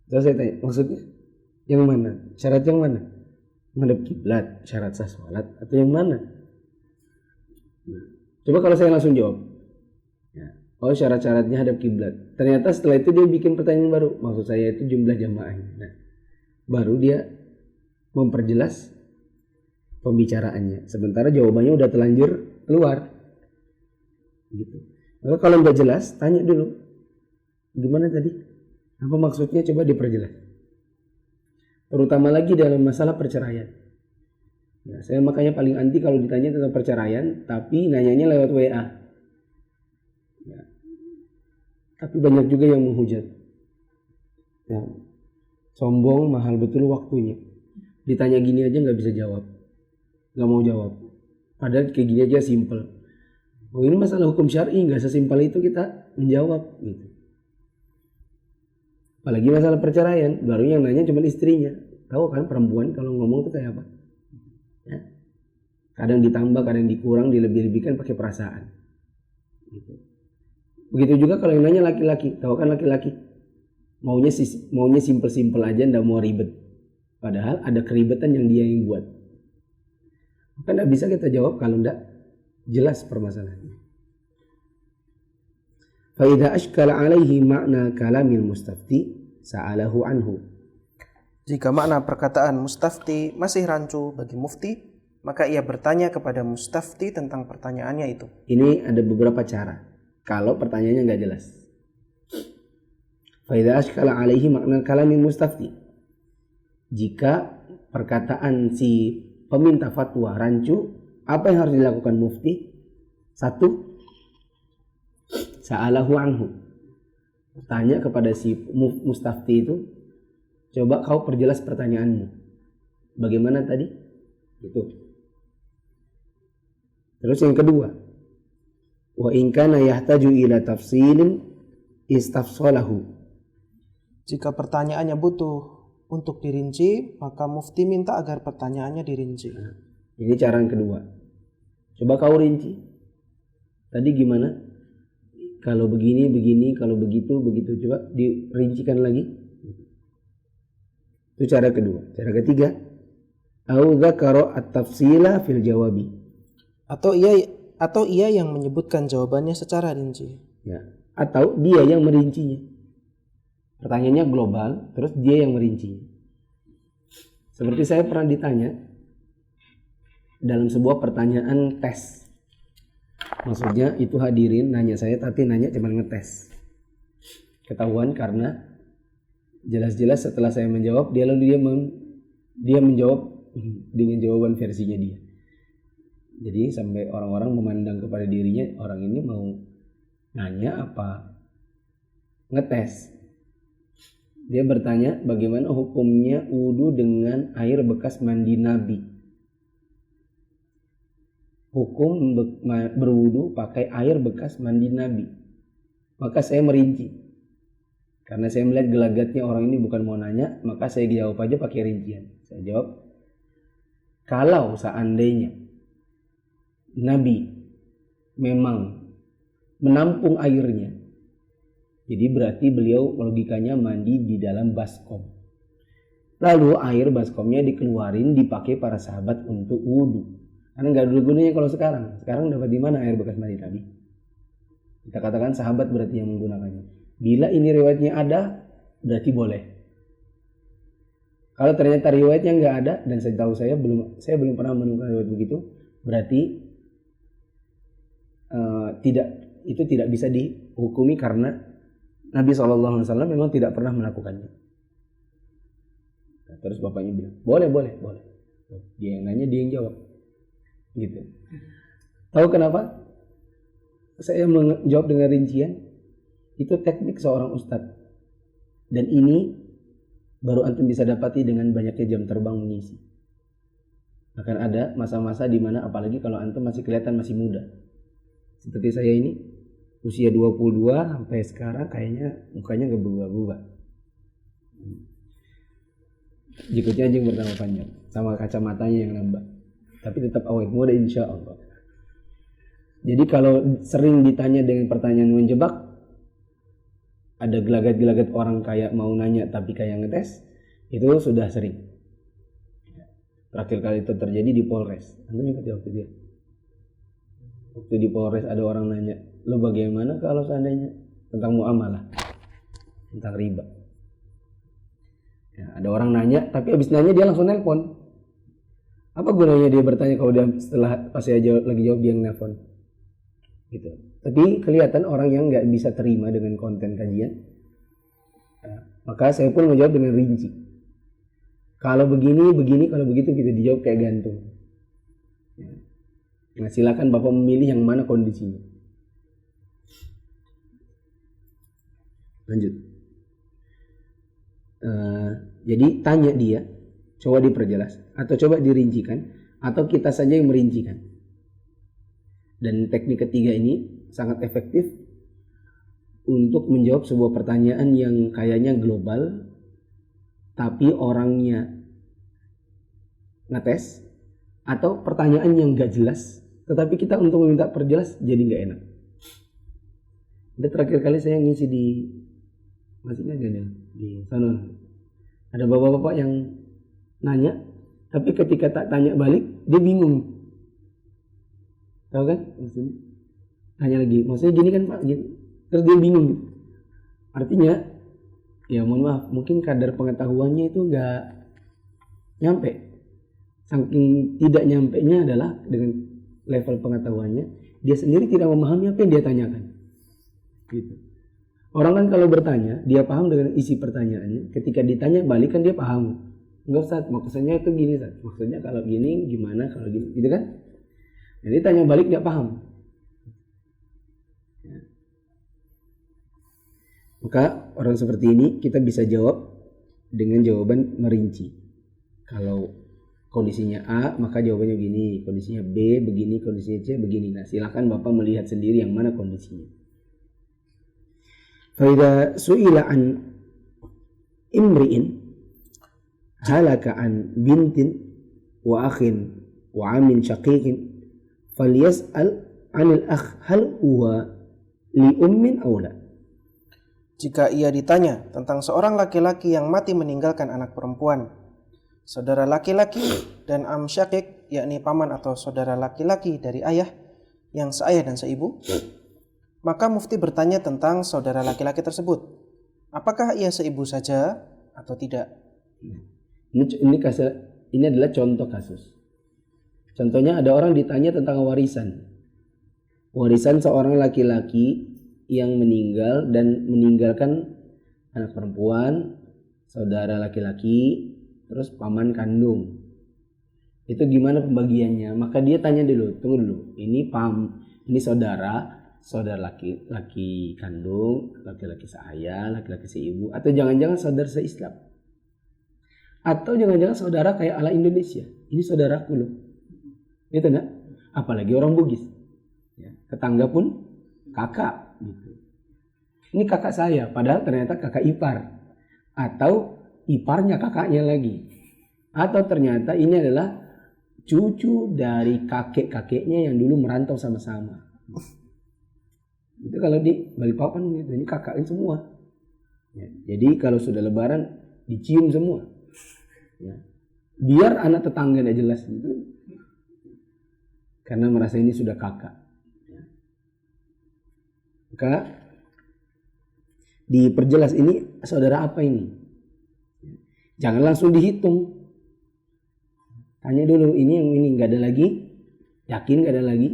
Terus saya tanya, maksudnya yang mana? Syarat yang mana? Menghadap kiblat, syarat sah sholat, atau yang mana? Nah, coba kalau saya langsung jawab ya, oh syarat-syaratnya hadap kiblat. Ternyata setelah itu dia bikin pertanyaan baru, maksud saya itu jumlah jamaahnya. Nah, baru dia memperjelas pembicaraannya, sementara jawabannya udah telanjur keluar gitu. Maka kalau nggak jelas, tanya dulu, gimana tadi? Apa maksudnya? Coba diperjelas. Terutama lagi dalam masalah perceraian. Ya, saya makanya paling anti kalau ditanya tentang perceraian, tapi nanyanya lewat WA. Ya. Tapi banyak juga yang menghujat. Ya. Sombong, mahal betul waktunya. Ditanya gini aja nggak bisa jawab, nggak mau jawab. Padahal kayak gini aja simple. Oh ini masalah hukum syar'i, nggak sesimpel itu kita menjawab gitu. Apalagi masalah perceraian, baru yang nanya cuma istrinya. Tahu kan perempuan kalau ngomong tuh kayak apa? Ya. Kadang ditambah, kadang dikurang, dilebih-lebihkan pakai perasaan. Gitu. Begitu juga kalau yang nanya laki-laki, tahu kan laki-laki maunya simpel-simpel aja, nggak mau ribet. Padahal ada keribetan yang dia yang buat. Maka nggak bisa kita jawab kalau nggak jelas permasalahannya. Fa idza ashkala alaihi makna kalamil mustafti sa'alahu anhu. Jika makna perkataan mustafti masih rancu bagi mufti, maka ia bertanya kepada mustafti tentang pertanyaannya itu. Ini ada beberapa cara kalau pertanyaannya nggak jelas. Fa idza ashkala alaihi makna kalamil mustafti. Jika perkataan si peminta fatwa rancu, apa yang harus dilakukan mufti? Satu, sa'alahu anhu. Tanya kepada si mustafti itu, coba kau perjelas pertanyaanmu. Bagaimana tadi? Itu. Terus yang kedua, wa in kana yahtaju ila tafsilin istafsalahu. Jika pertanyaannya butuh untuk dirinci, maka mufti minta agar pertanyaannya dirinci. Nah, ini cara yang kedua. Coba kau rinci. Tadi gimana? Kalau begini, kalau begitu. Coba dirincikan lagi. Itu cara kedua. Cara ketiga, au dzakara at-tafsila fil jawabi. Atau ia yang menyebutkan jawabannya secara rinci. Ya. Atau dia yang merincinya. Pertanyaannya global, terus dia yang merincinya. Seperti saya pernah ditanya dalam sebuah pertanyaan tes. Maksudnya itu hadirin nanya saya, tapi nanya cuma ngetes. Ketahuan karena jelas-jelas setelah saya menjawab, dia menjawab dengan jawaban versinya dia. Jadi sampai orang-orang memandang kepada dirinya, orang ini mau nanya apa ngetes. Dia bertanya bagaimana hukumnya wudu dengan air bekas mandi Nabi. hukum berwudu pakai air bekas mandi Nabi. Maka saya merinci. Karena saya melihat gelagatnya orang ini bukan mau nanya, maka saya jawab aja pakai rincian. Saya jawab, kalau seandainya Nabi memang menampung airnya, jadi berarti beliau logikanya mandi di dalam baskom. Lalu air baskomnya dikeluarin dipakai para sahabat untuk wudhu. Karena nggak ada gunanya kalau sekarang. Sekarang dapat di mana air bekas mandi Nabi? Kita katakan sahabat berarti yang menggunakannya. Bila ini riwayatnya ada, berarti boleh. Kalau ternyata riwayatnya nggak ada, dan saya tahu saya belum pernah menemukan riwayat begitu, berarti tidak bisa dihukumi karena Nabi SAW memang tidak pernah melakukannya. Nah, terus bapaknya bilang, boleh. Dia yang nanya, dia yang jawab. Gitu. Tahu kenapa? Saya menjawab dengan rincian. Itu teknik seorang ustadz. Dan ini baru antum bisa dapati dengan banyaknya jam terbang mengisi. Akan ada masa-masa di mana apalagi kalau antum masih kelihatan masih muda. Seperti saya ini, usia 22 sampai sekarang kayaknya mukanya gak berubah-ubah. Jikutnya aja yang bertambah panjang, sama kacamatanya yang nambah. Tapi tetap awet muda insya Allah. Jadi kalau sering ditanya dengan pertanyaan menjebak, ada gelagat-gelagat orang kayak mau nanya tapi kayak ngetes, itu sudah sering. Terakhir kali itu terjadi di Polres. Anda ingat ya waktu dia? Waktu di Polres ada orang nanya, lo bagaimana kalau seandainya tentang muamalah, tentang riba. Ya, ada orang nanya, tapi abis nanya dia langsung nelpon. Apa gunanya dia bertanya kalau dia setelah pas saya lagi jawab dia nelpon? Gitu. Tapi kelihatan orang yang nggak bisa terima dengan konten kajian. Nah, maka saya pun menjawab dengan rinci. Kalau begini, kalau begitu kita dijawab kayak gantung. Ya. Nah, silakan Bapak memilih yang mana kondisinya. Lanjut. Jadi tanya dia, coba diperjelas, atau coba dirincikan, atau kita saja yang merincikan. Dan teknik ketiga ini sangat efektif untuk menjawab sebuah pertanyaan yang kayaknya global, tapi orangnya ngetes, atau pertanyaan yang gak jelas, tetapi kita untuk meminta perjelas jadi gak enak. Ada terakhir kali saya ngisi di masjidnya di sana. Ada bapak-bapak yang nanya, tapi ketika tak tanya balik, dia bingung. Tahu kan? Maksudnya tanya lagi, maksudnya gini kan Pak, gini. Terus dia bingung gitu. Artinya, ya mohon maaf, mungkin kadar pengetahuannya itu nggak nyampe. Saking tidak nyampenya adalah dengan level pengetahuannya, dia sendiri tidak memahami apa yang dia tanyakan. Gitu. Orang kan kalau bertanya, dia paham dengan isi pertanyaannya. Ketika ditanya balik kan dia paham. Enggak Ustaz, maksudnya itu gini Ustaz. Maksudnya kalau gini gimana, kalau gini, gitu kan? Jadi tanya balik nggak paham. Ya. Maka orang seperti ini kita bisa jawab dengan jawaban merinci. Kalau kondisinya A, maka jawabannya begini. Kondisinya B begini, kondisinya C begini. Nah, silakan Bapak melihat sendiri yang mana kondisinya. Faida su'ila an imri'in halaka an bintin wa akhin wa amin syaqiqin falyas'al 'anil akh hal huwa li ummin aw la. Jika ia ditanya tentang seorang laki-laki yang mati meninggalkan anak perempuan, saudara laki-laki dan am syaqiq, yakni paman atau saudara laki-laki dari ayah yang seayah dan seibu, maka mufti bertanya tentang saudara laki-laki tersebut. Apakah ia seibu saja atau tidak? Ini adalah contoh kasus. Contohnya ada orang ditanya tentang warisan. Warisan seorang laki-laki yang meninggal dan meninggalkan anak perempuan, saudara laki-laki, terus paman kandung. Itu gimana pembagiannya? Maka dia tanya dulu, tunggu dulu. Ini saudara laki kandung, laki-laki seayah, laki-laki seibu, atau jangan-jangan saudara se-Islam, atau jangan-jangan saudara kayak ala Indonesia, ini saudaraku loh, gitu enggak? apalagi orang Bugis. Ya, tetangga pun kakak gitu. Ini kakak saya, padahal ternyata kakak ipar atau iparnya kakaknya lagi, atau ternyata ini adalah cucu dari kakek-kakeknya yang dulu merantau sama-sama. Itu kalau di Balikpapan gitu, ini kakaknya semua. Ya, jadi kalau sudah Lebaran dicium semua. Ya. Biar anak tetangga tidak jelas gitu. Karena merasa ini sudah kakak. Ya. Maka diperjelas ini saudara apa ini. Ya. Jangan langsung dihitung. Tanya dulu, ini yang ini nggak ada lagi? Yakin nggak ada lagi?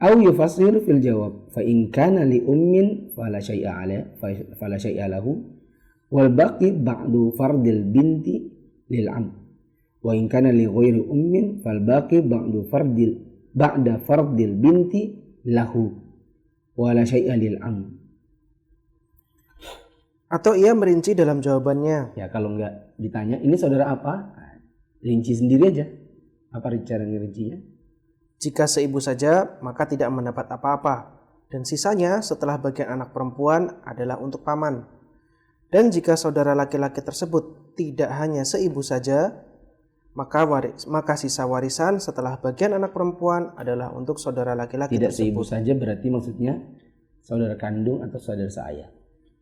Au yufassir fil jawab fa in kana li ummin fala syai'a lahu wal baqi ba'du fardil binti lil am wa in kana li ghairi ummin fal baqi ba'da fardil binti lahu wala syai'a lil am. Atau ia merinci dalam jawabannya. Ya kalau enggak ditanya ini saudara apa, rinci sendiri aja. Apa cara ngerincinya? Jika seibu saja, maka tidak mendapat apa-apa. Dan sisanya setelah bagian anak perempuan adalah untuk paman. Dan jika saudara laki-laki tersebut tidak hanya seibu saja, maka sisa warisan setelah bagian anak perempuan adalah untuk saudara laki-laki tidak tersebut. Tidak seibu saja berarti maksudnya saudara kandung atau saudara seayah.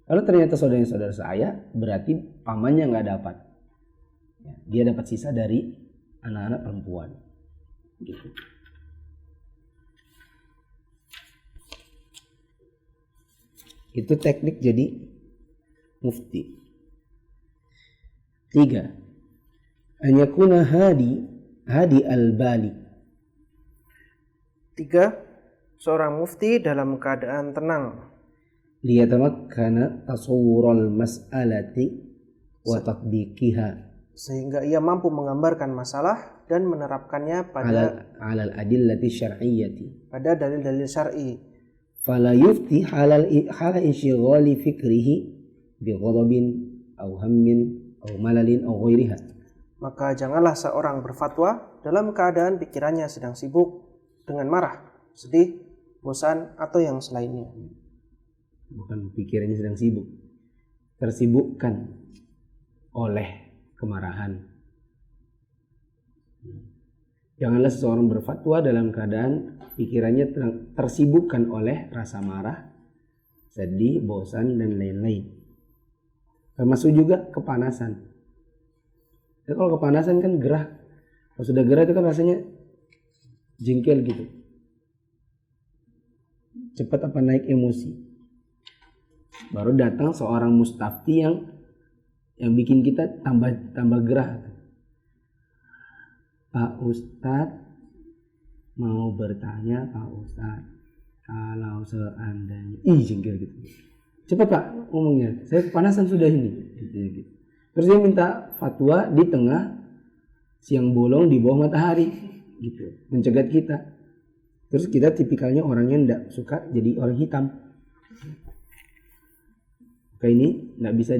Kalau ternyata saudaranya saudara seayah, berarti pamannya nggak dapat. Ya, dia dapat sisa dari anak-anak perempuan. Gitu. Itu teknik jadi mufti. 3. An yakuna hadi al-bali. 3. Seorang mufti dalam keadaan tenang. Liyatamakkana tasawwural mas'alati wa tatbiqiha. Sehingga ia mampu menggambarkan masalah dan menerapkannya pada alal adillati syar'iyyati. Pada dalil-dalil syar'i. Fala yufti hala insyighali fikrihi bi ghadabin aw hammin aw malalin aw ghairiha. Maka janganlah seorang berfatwa dalam keadaan pikirannya sedang sibuk dengan marah, sedih, bosan atau yang selainnya. Bukan pikirannya sedang sibuk, tersibukkan oleh kemarahan. Janganlah seseorang berfatwa dalam keadaan pikirannya tersibukkan oleh rasa marah, sedih, bosan, dan lain-lain. Termasuk juga kepanasan. Ya, kalau kepanasan kan gerah. Kalau sudah gerah itu kan rasanya jengkel gitu. Cepat apa naik emosi. Baru datang seorang mustafti yang bikin kita tambah gerah. Pak Ustadz mau bertanya, Pak Ustadz, kalau seandainya jengkel gitu. Cepat Pak ngomongnya, saya kepanasan sudah ini gitu. Terus dia minta fatwa di tengah siang bolong di bawah matahari gitu, mencegat kita. Terus kita tipikalnya orangnya enggak suka jadi orang hitam. Kayak ini enggak bisa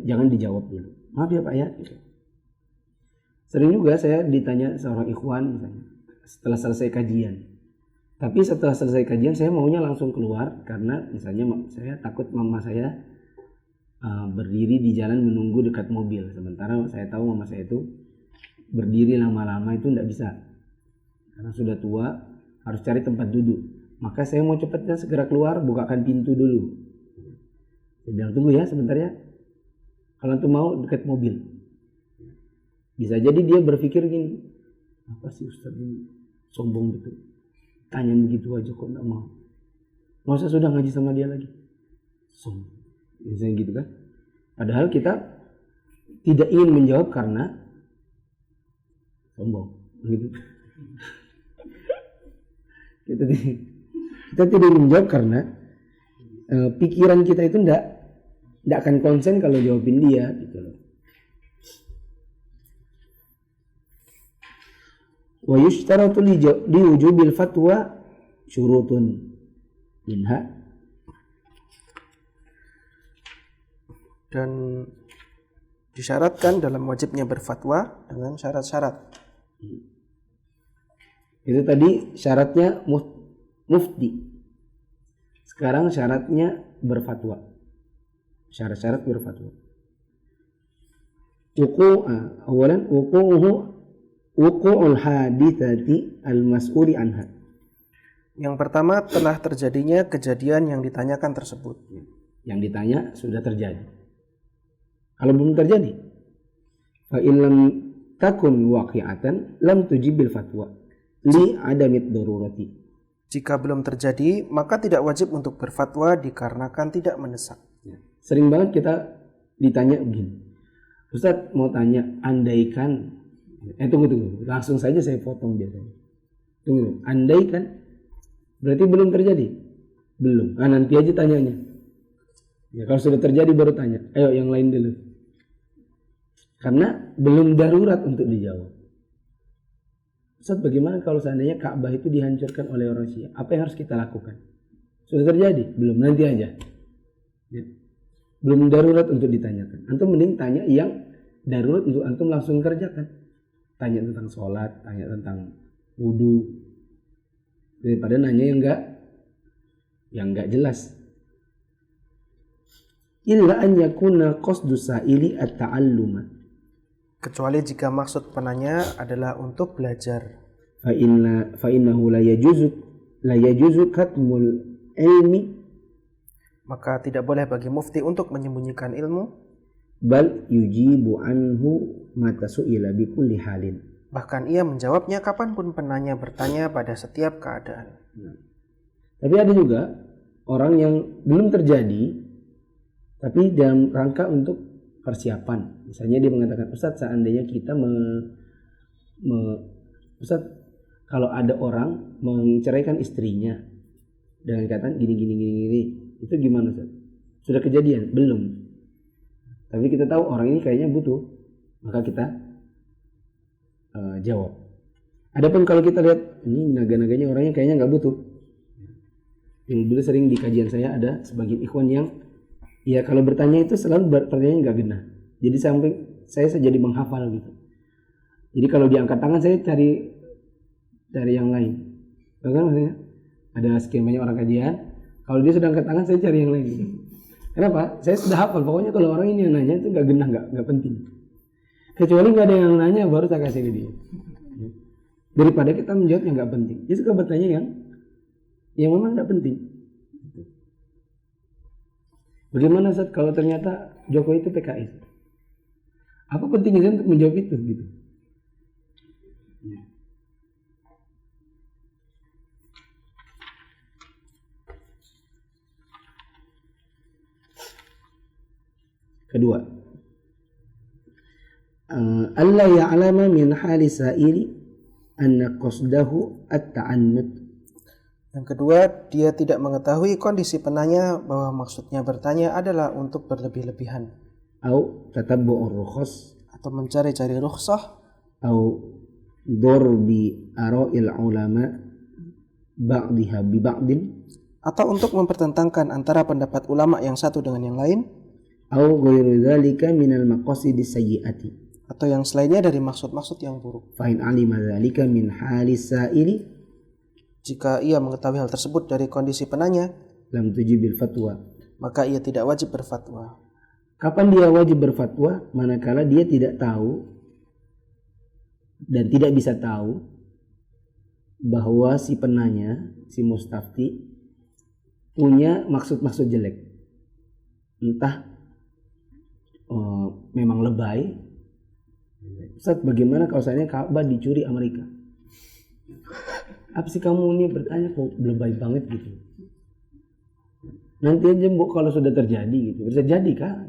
jangan dijawab dulu. Maaf ya Pak ya gitu. Sering juga saya ditanya seorang ikhwan misalnya setelah selesai kajian. Tapi setelah selesai kajian saya maunya langsung keluar karena misalnya saya takut mama saya berdiri di jalan menunggu dekat mobil. Sementara saya tahu mama saya itu berdiri lama-lama itu enggak bisa. Karena sudah tua harus cari tempat duduk. Maka saya mau cepatnya segera keluar, bukakan pintu dulu. Saya bilang tunggu ya sebentar ya. Kalau antum mau dekat mobil. Bisa jadi dia berpikir gini, apa sih Ustadz ini sombong betul. Tanya begitu aja kok enggak mau. Masa sudah ngaji sama dia lagi. Sombong. Misalnya gitu kan. Padahal kita tidak ingin menjawab karena sombong. Gitu. Kita tidak menjawab karena pikiran kita itu enggak akan konsen kalau jawabin dia gitu loh. Wa yushtaratu li wujubil fatwa syurutun minha, dan Disyaratkan dalam wajibnya berfatwa dengan syarat-syarat. Itu tadi syaratnya mufti. Sekarang syaratnya berfatwa. Syarat-syarat berfatwa. Awalan wuqu'ul hadithati al-mas'uli anha. Yang pertama, telah terjadinya kejadian yang ditanyakan tersebut. Yang ditanya sudah terjadi. Kalau belum terjadi, fa illam takun waqi'atan lam tujibil fatwa li adamid darurati. Jika belum terjadi, maka tidak wajib untuk berfatwa dikarenakan tidak mendesak. Sering banget kita ditanya begini, Ustadz mau tanya, andaikan, tunggu, langsung saja saya potong biasanya. Tunggu, andaikan, berarti belum terjadi? Belum, nanti aja tanyanya. Ya kalau sudah terjadi baru tanya, ayo yang lain dulu. Karena belum darurat untuk dijawab. Ustadz, bagaimana kalau seandainya Ka'bah itu dihancurkan oleh orang Syiah? Apa yang harus kita lakukan? Sudah terjadi? Belum, nanti aja. Ya. Belum darurat untuk ditanyakan. Antum mending tanya yang darurat untuk antum langsung kerjakan. Tanya tentang sholat, tanya tentang wudu, daripada nanya yang enggak jelas. Illa an yakuna qasdu sa'ili at-ta'alluma. Kecuali jika maksud penanya adalah untuk belajar. Fa innahu la yajuzu katmul ilmi, maka tidak boleh bagi mufti untuk menyembunyikan ilmu. Bal yujibu anhu mata su'ila bi kulli halin. Bahkan ia menjawabnya kapanpun penanya bertanya pada setiap keadaan. Tapi ada juga orang yang belum terjadi, tapi dalam rangka untuk persiapan. Misalnya dia mengatakan, Ustadz, seandainya kita Ustadz, kalau ada orang menceraikan istrinya dengan kata gini, itu gimana, Ustaz? Sudah kejadian? Belum. Tapi kita tahu orang ini kayaknya butuh, maka kita jawab. Adapun kalau kita lihat ini naga-naganya orangnya kayaknya nggak butuh. Dulu sering di kajian saya ada sebagian ikhwan yang ya kalau bertanya itu selalu pertanyaannya nggak genah. Jadi sampai saya jadi menghafal gitu. Jadi kalau diangkat tangan saya cari yang lain. Bahkan maksudnya ada sekian banyak orang kajian. Kalau dia sudah angkat tangan, saya cari yang lain gitu. Kenapa? Saya sudah hafal. Pokoknya kalau orang ini yang nanya itu nggak genah, nggak penting. Kecuali nggak ada yang nanya, baru saya kasih ke dia. Daripada kita menjawab yang nggak penting. Dia suka bertanya yang memang nggak penting. Bagaimana Ustaz kalau ternyata Jokowi itu PKI? Apa pentingnya untuk menjawab itu gitu? Kedua, alla ya'lama min hali sa'ili anna qasdahu at-ta'annut. Yang kedua, dia tidak mengetahui kondisi penanya bahwa maksudnya bertanya adalah untuk berlebih-lebihan. Au tatabbu'ur rukhas, atau mencari-cari rukhsah. Au darbi ara'il ulama ba'diha bi ba'din, atau untuk mempertentangkan antara pendapat ulama yang satu dengan yang lain. Au ghairu dzalika minal maqasidis sayyi'ati, atau yang selainnya dari maksud-maksud yang buruk. Fa in alima dzalika min halis sa'ili, jika ia mengetahui hal tersebut dari kondisi penanya, lam tujibil fatwa, maka ia tidak wajib berfatwa. Kapan dia wajib berfatwa? Manakala dia tidak tahu dan tidak bisa tahu bahwa si penanya, si mustafti punya maksud-maksud jelek. Entah memang lebay. Ustaz, bagaimana kalau seandainya Ka'bah dicuri Amerika? Apa sih kamu ini bertanya kok lebay banget gitu? Nanti aja Bu kalau sudah terjadi gitu. Bisa jadi kah?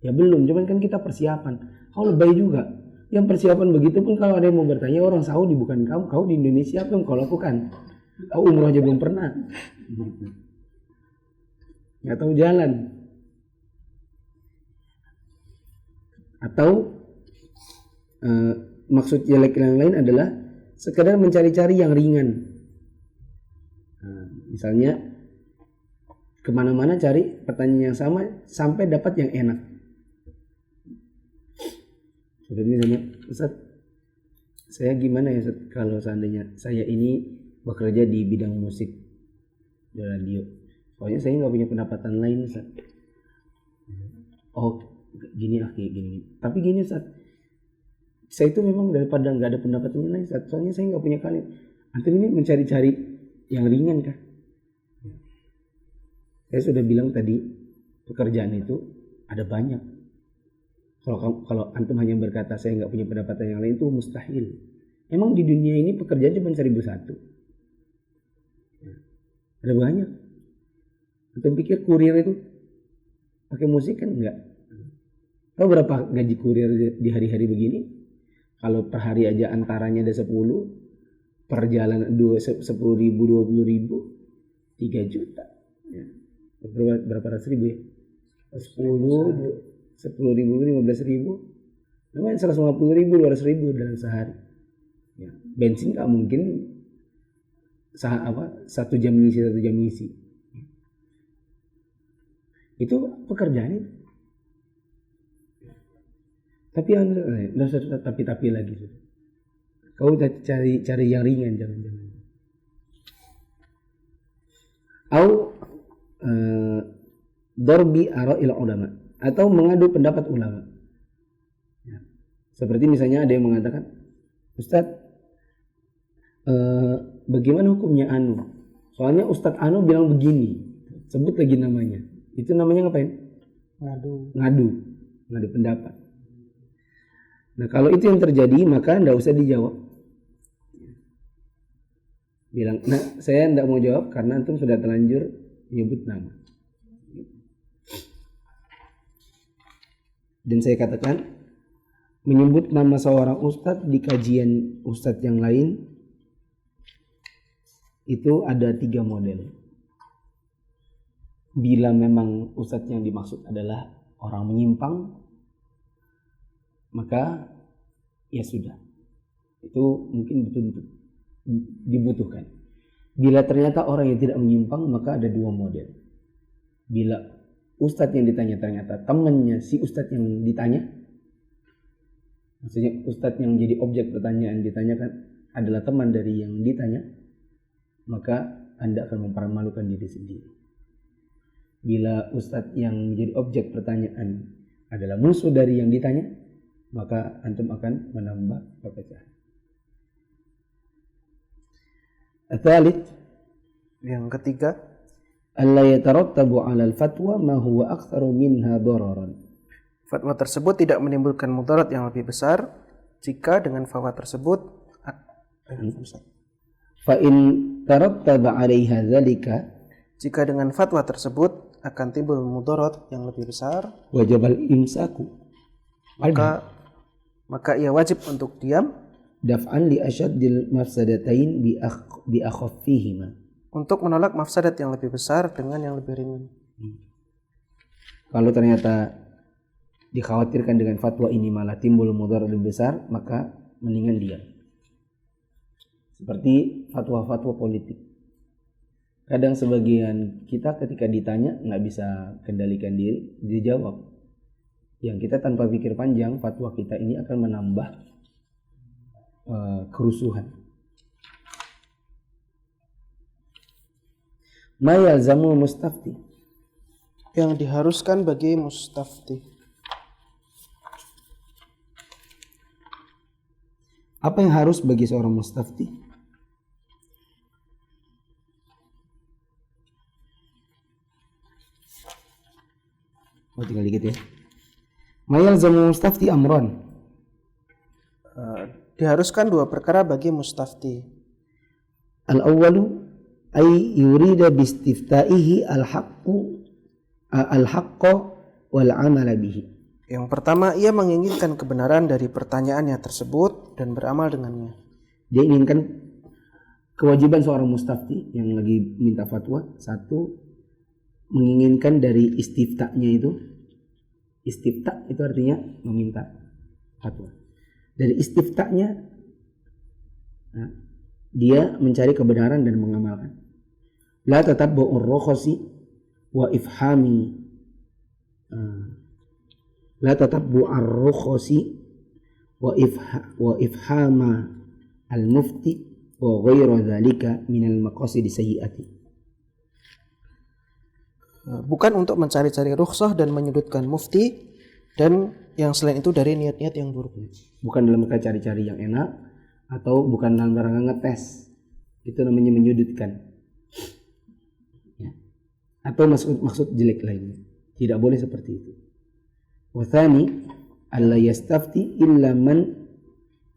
Ya belum, cuman kan kita persiapan. Kau lebay juga. Yang persiapan begitu pun kalau ada yang mau bertanya, orang Saudi bukan kamu, kau di Indonesia apa yang kau lakukan? Kau umroh aja belum pernah. Nggak tahu jalan. Atau maksud jelek yang lain adalah sekedar mencari-cari yang ringan. Misalnya kemana-mana cari pertanyaan yang sama sampai dapat yang enak. Seperti misalnya, Ustaz, saya gimana ya Ustaz kalau seandainya saya ini bekerja di bidang musik di radio, soalnya saya nggak punya pendapatan lain Ustaz. Oh gini kayak gini. Tapi gini Ustaz, saya itu memang daripada nggak ada pendapatan yang lain Ustaz, soalnya saya nggak punya kalian. Antum ini mencari-cari yang ringan kah? Saya sudah bilang tadi, pekerjaan itu ada banyak. Kalau antum hanya berkata saya nggak punya pendapatan yang lain, itu mustahil. Emang di dunia ini pekerjaan cuma 1.001. Ada banyak. Antum pikir kurir itu pakai musik kan enggak? Tahu berapa gaji kurir di hari-hari begini? Kalau per hari aja antaranya ada 10, perjalanan 10.000, 20.000, 3 juta. Ya. Berapa ratus ribu ya? 10.000, 15.000, namanya 150.000, 200.000 dalam sehari. Ya. Bensin nggak mungkin satu jam ngisi. Itu pekerjaan itu. Tapi tapi lagi sudah. Kau cari yang ringan, jangan. Au darbi ara'il ulama, atau mengadu pendapat ulama. Ya. Seperti misalnya ada yang mengatakan, Ustadz, bagaimana hukumnya anu? Soalnya Ustadz anu bilang begini, sebut lagi namanya. Itu namanya ngapain? Ngadu pendapat. Nah kalau itu yang terjadi, maka tidak usah dijawab. Bilang, nah saya tidak mau jawab karena antum sudah terlanjur menyebut nama. Dan saya katakan, menyebut nama seorang ustadz di kajian ustadz yang lain itu ada 3 model. Bila memang ustadz yang dimaksud adalah orang menyimpang, maka ya sudah, itu mungkin betul-betul dibutuhkan. Bila ternyata orang yang tidak menyimpang, maka ada 2 model. Bila ustadz yang ditanya ternyata temannya si ustadz yang ditanya, maksudnya ustadz yang jadi objek pertanyaan ditanyakan adalah teman dari yang ditanya, maka Anda akan mempermalukan diri sendiri. Bila ustadz yang menjadi objek pertanyaan adalah musuh dari yang ditanya, maka antum akan menambah perpecahan. Ats-tsalits, yang ketiga, alla yatarattabu 'ala al-fatwa ma huwa aktsaru minha dararan. Fatwa tersebut tidak menimbulkan mudarat yang lebih besar jika dengan fatwa tersebut fa in tarattaba 'alaiha dzalika, jika dengan fatwa tersebut akan timbul mudarat yang lebih besar, wajibal imsaku, maka ia wajib untuk diam, daf'an li asyaddil mafsadatain bi akhaffihima, untuk menolak mafsadat yang lebih besar dengan yang lebih ringan. Kalau ternyata dikhawatirkan dengan fatwa ini malah timbul mudarat lebih besar, maka mendingan diam. Seperti fatwa-fatwa politik. Kadang sebagian kita ketika ditanya nggak bisa kendalikan diri, dijawab. Yang kita tanpa pikir panjang, fatwa kita ini akan menambah kerusuhan. Ma yalzamu mustafti, yang diharuskan bagi mustafti. Apa yang harus bagi seorang mustafti? Oh, tinggal dikit ya. Ma yalzamu mustafti amran. Diharuskan 2 perkara bagi mustafti. Al-awwalu ay yurida bistiftaihi al-haqqa wal amala bihi. Yang pertama, ia menginginkan kebenaran dari pertanyaannya tersebut dan beramal dengannya. Dia inginkan kewajiban seorang mustafti yang lagi minta fatwa, 1, menginginkan dari istiftanya itu. Istifta itu artinya meminta fatwa. Dari istiftanya dia mencari kebenaran dan mengamalkan. La tatabbu'ur rukhsi wa ifhami. La tatabbu'ur rukhsi wa ifhama al-mufti wa ghairu dzalika min al-maqasid sayyi'ati. Bukan untuk mencari-cari rukhsah dan menyudutkan mufti dan yang selain itu dari niat-niat yang buruk. Bukan dalam rangka cari-cari yang enak atau bukan dalam rangka ngetes. Itu namanya menyudutkan. Ya. Atau maksud jelek lainnya. Tidak boleh seperti itu. Wa tsani alla yastafti illa man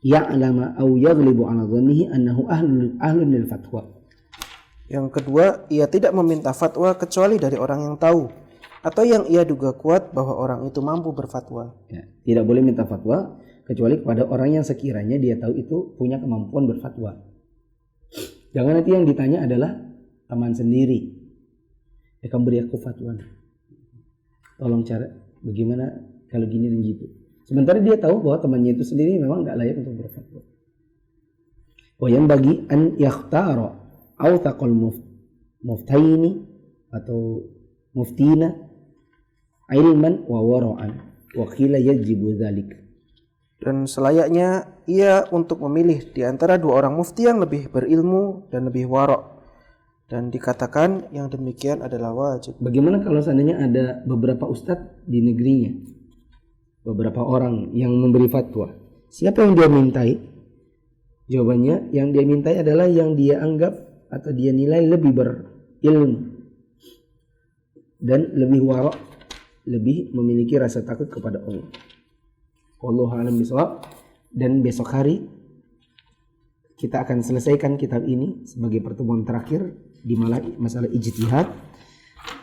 ya'lama aw yaghlibu 'ala dhannihi annahu ahlun lil fatwa. Yang kedua, ia tidak meminta fatwa kecuali dari orang yang tahu atau yang ia duga kuat bahwa orang itu mampu berfatwa. Ya, tidak boleh minta fatwa kecuali kepada orang yang sekiranya dia tahu itu punya kemampuan berfatwa. Jangan nanti yang ditanya adalah teman sendiri. Kamu beri aku fatwa. Tolong cara bagaimana kalau gini dan gitu. Sementara dia tahu bahwa temannya itu sendiri memang nggak layak untuk berfatwa. Wa yang bagi an yakhtara awthaqal muftaini atau muftina ilman wa wara'an wa qila yajibu dzalik. Dan selayaknya ia untuk memilih di antara dua orang mufti yang lebih berilmu dan lebih wara'. Dan dikatakan yang demikian adalah wajib. Bagaimana kalau seandainya ada beberapa ustadz di negerinya, beberapa orang yang memberi fatwa, siapa yang dia mintai? Jawabannya yang dia mintai adalah yang dia anggap atau dia nilai lebih berilmu dan lebih wara', lebih memiliki rasa takut kepada Allah. Wallahu a'lam bishawab. Dan besok hari kita akan selesaikan kitab ini sebagai pertemuan terakhir di masalah ijtihad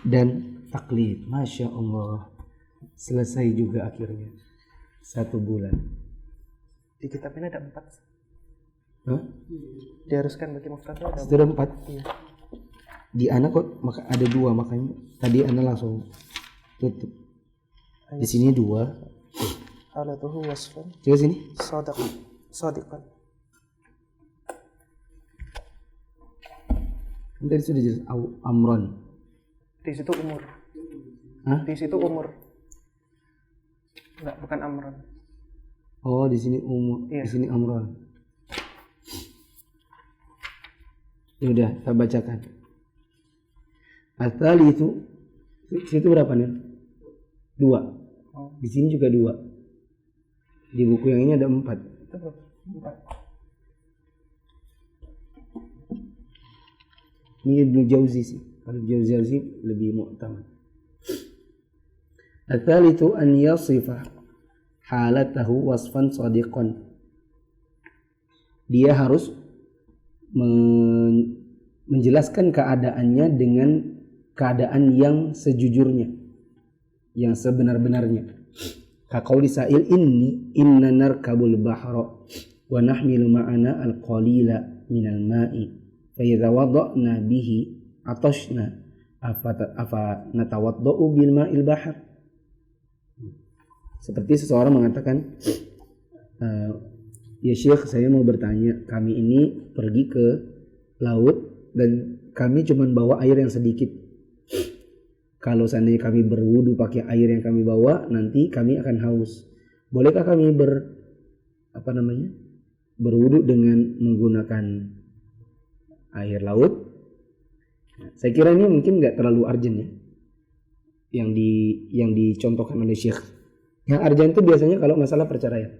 dan taklid. Masya Allah, selesai juga akhirnya 1 bulan. Di kitab ini ada 4. Hah? Diharuskan bagi mufti ada Sudah 4. Iya. Di anak kok ada 2, makanya tadi anak langsung tutup. Di sini 2. Alatuhu wasfan. Coba sini. Sadiqan. Tadi sudah jelas amron. Di situ umur. Hah? Di situ umur. Enggak, bukan amron. Oh, di sini umur. Iya. Di sini amron. Ya udah, kita bacakan. Asal itu situ berapa nih? 2. Oh. Di sini juga 2. Di buku yang ini ada 4. Itu berapa? 4. Ini Ibnu Jauzi sih. Kalau Ibnu Jauzi lebih mu'tamad. Ats-tsalitsu an yasifa halatahu wasfan shadiqan. Dia harus menjelaskan keadaannya dengan keadaan yang sejujurnya, yang sebenar-benarnya. Kaqauli sa'il inna narkabul bahra wa nahmilu ma'ana al-qalila minal ma'i fa idza wada'na bihi atashna afa natawadda'u bil ma'il bahr. Seperti seseorang mengatakan, ya Syekh, saya mau bertanya, kami ini pergi ke laut dan kami cuma bawa air yang sedikit. Kalau seandainya kami berwudu pakai air yang kami bawa, nanti kami akan haus. Bolehkah kami berwudu dengan menggunakan air laut? Nah, saya kira ini mungkin nggak terlalu urgent ya, yang dicontohkan oleh Syekh. Yang urgent itu biasanya kalau masalah perceraian.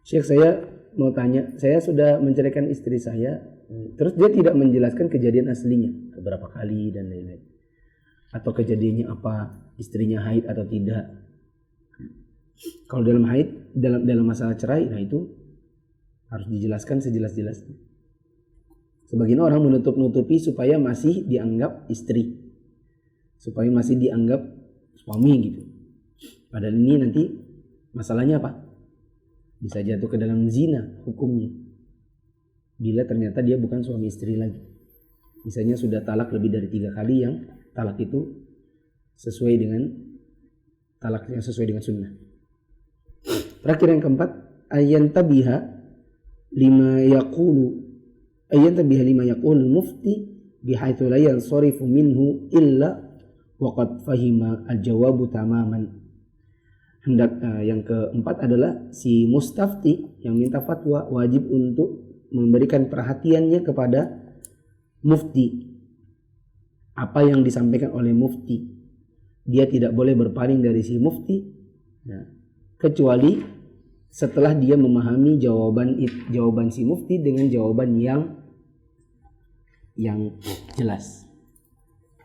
Syekh, saya mau tanya, saya sudah menceraikan istri saya, terus dia tidak menjelaskan kejadian aslinya, beberapa kali dan lain-lain. Atau kejadiannya apa, istrinya haid atau tidak. Kalau dalam haid, dalam masalah cerai, nah itu harus dijelaskan sejelas-jelasnya. Sebagian orang menutup-nutupi supaya masih dianggap istri, supaya masih dianggap suami gitu. Padahal ini nanti masalahnya apa? Bisa jatuh ke dalam zina hukumnya. Bila ternyata dia bukan suami istri lagi. Misalnya sudah talak lebih dari 3 kali yang talak itu sesuai dengan talak yang sesuai dengan sunnah. Terakhir yang keempat, ayantabiha lima yaqulu mufti bihaitsu la yansarifu minhu illa waqad fahima al-jawabu tamaman. Yang keempat adalah si mustafti yang minta fatwa wajib untuk memberikan perhatiannya kepada mufti, apa yang disampaikan oleh mufti. Dia tidak boleh berpaling dari si mufti, ya, kecuali setelah dia memahami jawaban si mufti dengan jawaban yang jelas,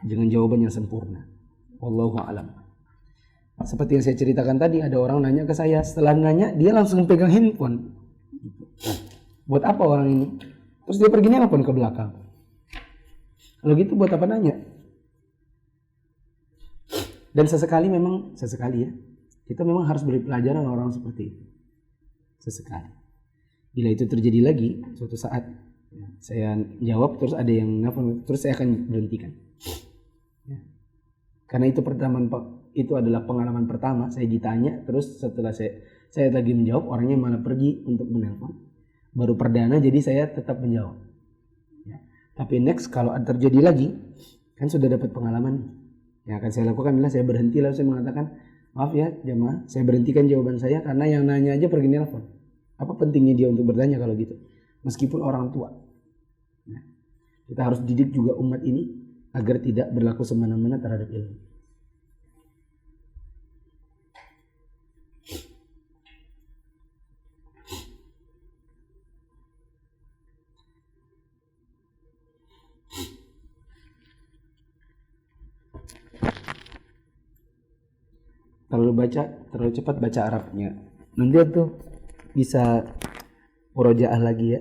dengan jawaban yang sempurna. Wallahu a'lam. Seperti yang saya ceritakan tadi, ada orang nanya ke saya, setelah nanya dia langsung pegang handphone. Buat apa orang ini? Terus dia pergi nelpon ke belakang. Kalau gitu buat apa nanya? Dan sesekali ya, kita memang harus beri pelajaran orang seperti itu. Sesekali. Bila itu terjadi lagi, suatu saat saya jawab terus ada yang nelpon, terus saya akan berhentikan. Ya. Karena itu adalah pengalaman pertama, saya ditanya, terus setelah saya lagi menjawab, orangnya malah pergi untuk menelpon. Baru perdana, jadi saya tetap menjawab. Ya. Tapi next kalau terjadi lagi, kan sudah dapat pengalaman. Yang akan saya lakukan adalah saya berhenti, lalu saya mengatakan, maaf ya jemaah, saya berhentikan jawaban saya karena yang nanya aja pergi nelpon. Apa pentingnya dia untuk bertanya kalau gitu? Meskipun orang tua. Nah, kita harus didik juga umat ini agar tidak berlaku semena-mena terhadap ilmu. Terlalu cepat baca Arabnya. Nanti tuh bisa murojaah lagi ya.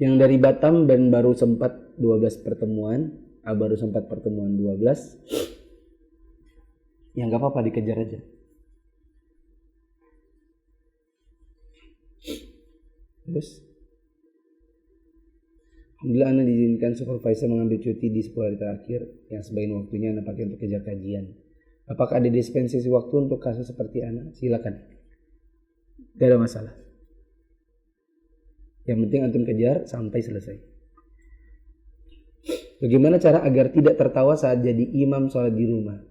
Yang dari Batam dan baru sempat 12 pertemuan, baru sempat pertemuan 12. Ya nggak apa-apa, dikejar aja. Terus alhamdulillah Anda diizinkan supervisor mengambil cuti di 10 hari terakhir yang sebagian waktunya Anda pakai untuk kejar kajian. Apakah ada dispensasi waktu untuk kasus seperti Anda? Silakan. Tidak ada masalah. Yang penting antum kejar sampai selesai. Bagaimana cara agar tidak tertawa saat jadi imam sholat di rumah?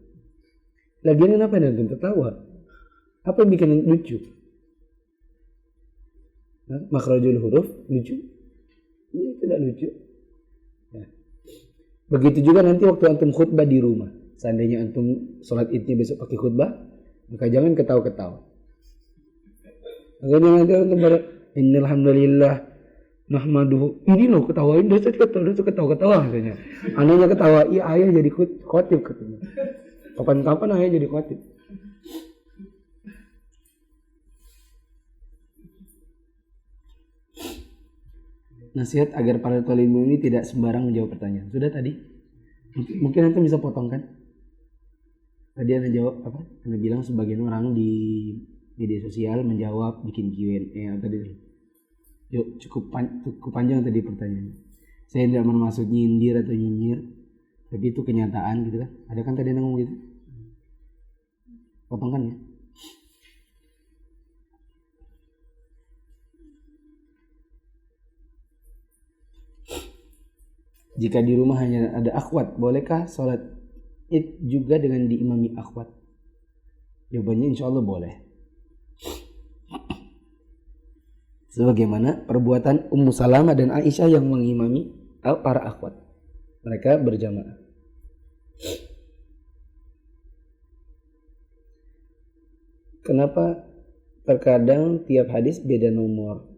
Lagian kenapa antum tertawa? Apa yang bikin lucu? Makhrajul huruf lucu? Ini tidak lucu. Ya. Begitu juga nanti waktu antum khutbah di rumah. Seandainya antum sholat idnya besok pakai khutbah, maka jangan ketawa-ketawa. Maka jangan ketawa. Innalhamdulillah nahmaduhu. Ini loh ketawain, dia ketawa-ketawa katanya. Anaknya ketawa, iya ayah jadi khotib katanya. Kapan-kapan ayah jadi khotib. Nasihat agar para talib ini tidak sembarang menjawab pertanyaan. Sudah tadi? Mungkin nanti bisa potong kan? Tadi Anda jawab apa? Anda bilang sebagian orang di media sosial menjawab bikin Q&A tadi. Yuk, cukup panjang tadi pertanyaannya. Saya tidak bermaksud nyindir atau nyinyir, tapi itu kenyataan gitu kan. Ada kan tadi Anda ngomong gitu? Potong kan ya? Jika di rumah hanya ada akhwat, bolehkah sholat id juga dengan diimami akhwat? Jawabannya insya Allah boleh. Sebagaimana perbuatan Ummu Salamah dan Aisyah yang mengimami para akhwat. Mereka berjamaah. Kenapa terkadang tiap hadis beda nomor?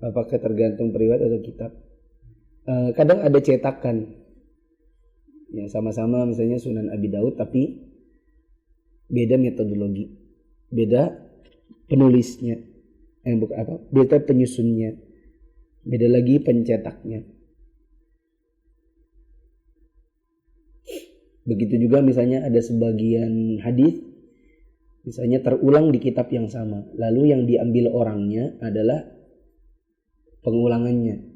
Apakah tergantung periwayat atau kitab? Kadang ada cetakan ya, sama-sama misalnya Sunan Abi Daud tapi beda metodologi, beda penulisnya, beda penyusunnya, beda lagi pencetaknya. Begitu juga misalnya ada sebagian hadis misalnya terulang di kitab yang sama, lalu yang diambil orangnya adalah pengulangannya.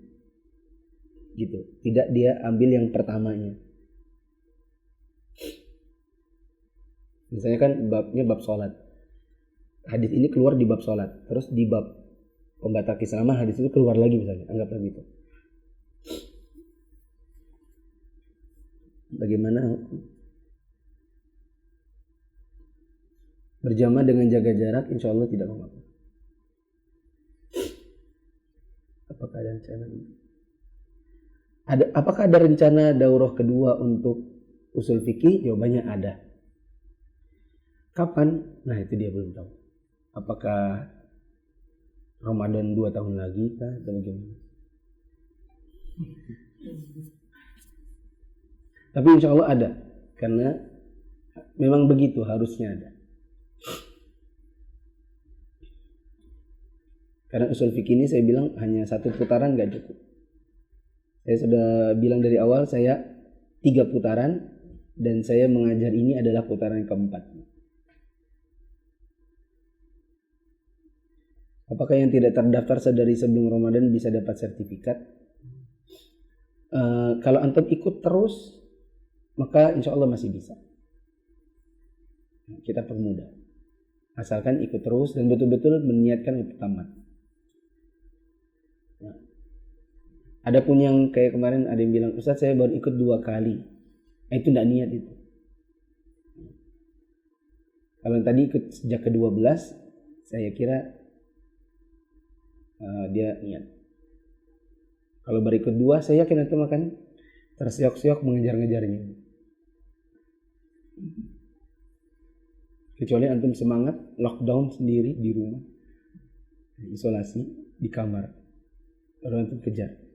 Gitu, tidak dia ambil yang pertamanya. Misalnya kan babnya bab sholat, hadis ini keluar di bab sholat, terus di bab pembatal keislaman hadis itu keluar lagi misalnya, anggaplah gitu. bagaimana berjamaah dengan jaga jarak, insya Allah tidak mengapa. Apakah ada rencana daurah kedua untuk usul fikih? Jawabannya ada. Kapan? Nah itu dia belum tahu. Apakah Ramadan 2 tahun lagi kah atau bagaimana? Tapi insya Allah ada, karena memang begitu harusnya ada. Karena usul fikih ini saya bilang hanya 1 putaran gak cukup. Saya sudah bilang dari awal saya 3 putaran dan saya mengajar ini adalah putaran keempat. Apakah yang tidak terdaftar sedari sebelum Ramadan bisa dapat sertifikat? Kalau antum ikut terus, maka insya Allah masih bisa. Kita permudah. Asalkan ikut terus dan betul-betul meniatkan untuk tamat. Ada pun yang kayak kemarin ada yang bilang, Ustaz saya baru ikut 2 kali. Itu tidak niat itu. Kalau yang tadi ikut sejak ke-12, saya kira dia niat. Kalau baru ikut 2, saya yakin antum akan tersiok-siok mengejar-ngejarnya. Kecuali antum semangat lockdown sendiri di rumah, isolasi di kamar, baru antum kejar.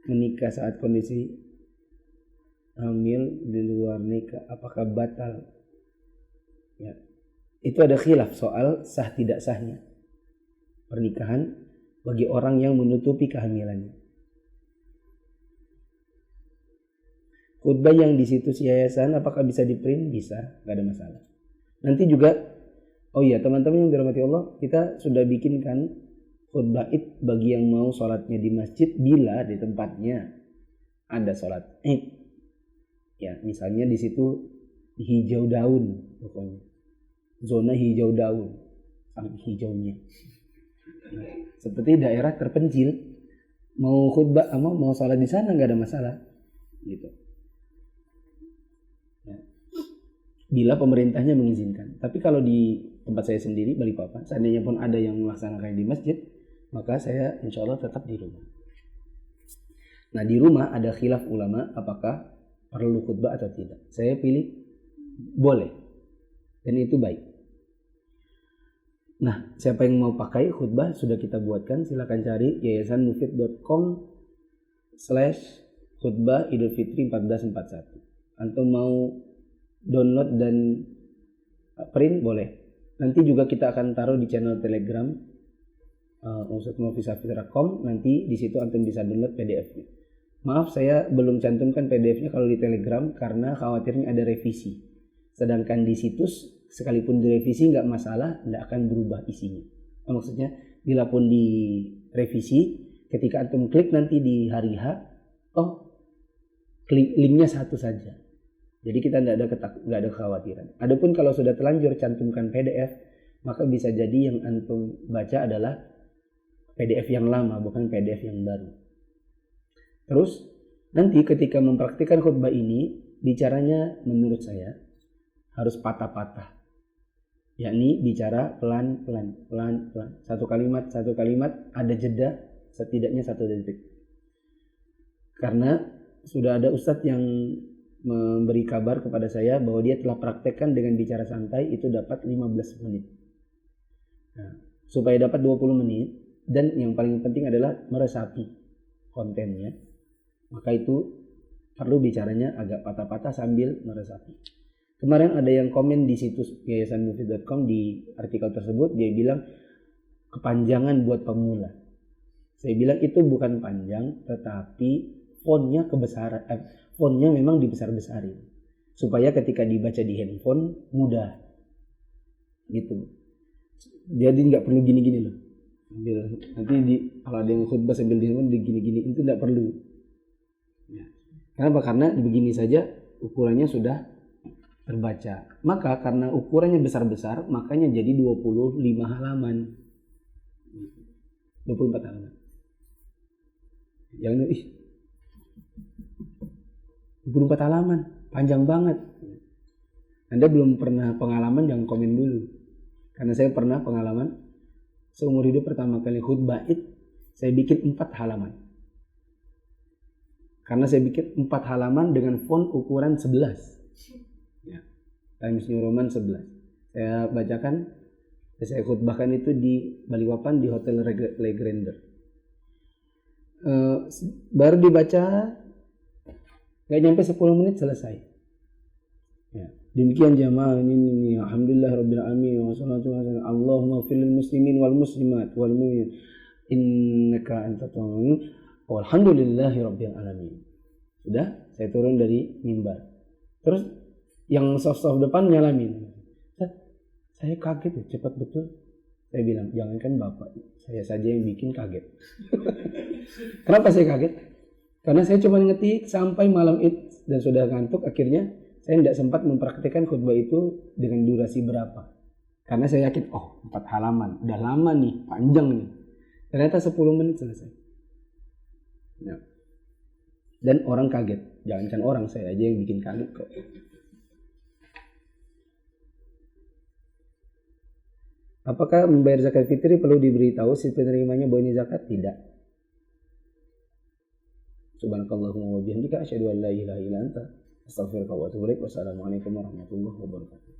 Menikah saat kondisi hamil di luar nikah, apakah batal? Ya, itu ada khilaf soal sah tidak sahnya pernikahan bagi orang yang menutupi kehamilannya. Khutbah yang di situs yayasan apakah bisa di-print? Bisa, nggak ada masalah. Nanti juga, oh iya teman-teman yang dirahmati Allah, kita sudah bikinkan khutbah Id bagi yang mau sholatnya di masjid bila di tempatnya ada sholat Id. Ya, misalnya di situ hijau daun, pokoknya zona hijau daun, sangat hijaunya. Nah, seperti daerah terpencil, mau khutbah mau sholat di sana nggak ada masalah, gitu. Ya. Bila pemerintahnya mengizinkan. Tapi kalau di tempat saya sendiri Balikpapan, seandainya pun ada yang melaksanakan di masjid, maka saya insya Allah tetap di rumah. Nah di rumah ada khilaf ulama apakah perlu khutbah atau tidak. Saya pilih boleh, dan itu baik. Nah siapa yang mau pakai khutbah sudah kita buatkan, silakan cari yayasanmufid.com/khutbah Idul Fitri 1441. Antum mau download dan print boleh. Nanti juga kita akan taruh di channel Telegram Ustadzmufid.com. Nanti di situ antum bisa download PDF-nya. Maaf saya belum cantumkan PDF-nya kalau di Telegram karena khawatirnya ada revisi. Sedangkan di situs sekalipun direvisi nggak masalah, nggak akan berubah isinya. Maksudnya bila pun direvisi, ketika antum klik nanti di hari H, klik linknya satu saja. Jadi kita nggak ada kekhawatiran. Adapun kalau sudah terlanjur cantumkan PDF, maka bisa jadi yang antum baca adalah PDF yang lama, bukan PDF yang baru. Terus nanti ketika mempraktikkan khutbah ini, bicaranya menurut saya harus patah-patah. Yakni bicara pelan-pelan. Satu kalimat ada jeda setidaknya 1 detik. Karena sudah ada ustadz yang memberi kabar kepada saya bahwa dia telah praktekkan dengan bicara santai itu dapat 15 menit. Nah, supaya dapat 20 menit dan yang paling penting adalah meresapi kontennya, maka itu perlu bicaranya agak patah-patah sambil meresapi. Kemarin ada yang komen di situs yayasanmufid.com di artikel tersebut, dia bilang kepanjangan buat pemula. Saya bilang itu bukan panjang, tetapi fontnya kebesaran, fontnya memang dibesar-besarin supaya ketika dibaca di handphone mudah, gitu. Jadi nggak perlu gini-gini loh. Nanti kalau ada yang khutbah sambil di handphone gini-gini itu nggak perlu. Ya. Kenapa? Karena begini saja ukurannya sudah terbaca. Maka karena ukurannya besar-besar, makanya jadi 25 halaman. 24 halaman. Yang 24 halaman, panjang banget. Anda belum pernah pengalaman, jangan komen dulu. Karena saya pernah pengalaman seumur hidup pertama kali khutbah Id, saya bikin 4 halaman. Karena saya bikin 4 halaman dengan font ukuran 11. Ya, Times New Roman 11. Saya bacakan, saya khutbahkan itu di Balikpapan di Hotel Legrander. Baru dibaca gak nyampe 10 menit selesai. Ya. Demikian jamaah ini alhamdulillah rabbil alamin wassalatu wassalamu Allahumma fil muslimin wal muslimat wal mu'min innaka antat tawwabur walhamdulillahi rabbil alamin. Sudah, saya turun dari mimbar. Terus yang soft depan nyalamin. Saya kaget ya, cepat betul. Saya bilang, jangankan Bapak, saya saja yang bikin kaget. Kenapa saya kaget? Karena saya cuma ngetik sampai malam Id dan sudah ngantuk, akhirnya saya tidak sempat mempraktikkan khutbah itu dengan durasi berapa. Karena saya yakin, 4 halaman, udah lama nih, panjang nih. Ternyata 10 menit selesai. Nah. Dan orang kaget, jangankan orang, saya aja yang bikin kaget kok. Apakah membayar zakat fitri perlu diberitahu si penerimanya bahwa ini zakat? Tidak. Subhanakallahumma wa bihamdika asyhadu an la ilaha illa anta astaghfiruka wa atubu ilaik. Wassalamualaikum warahmatullahi wabarakatuh.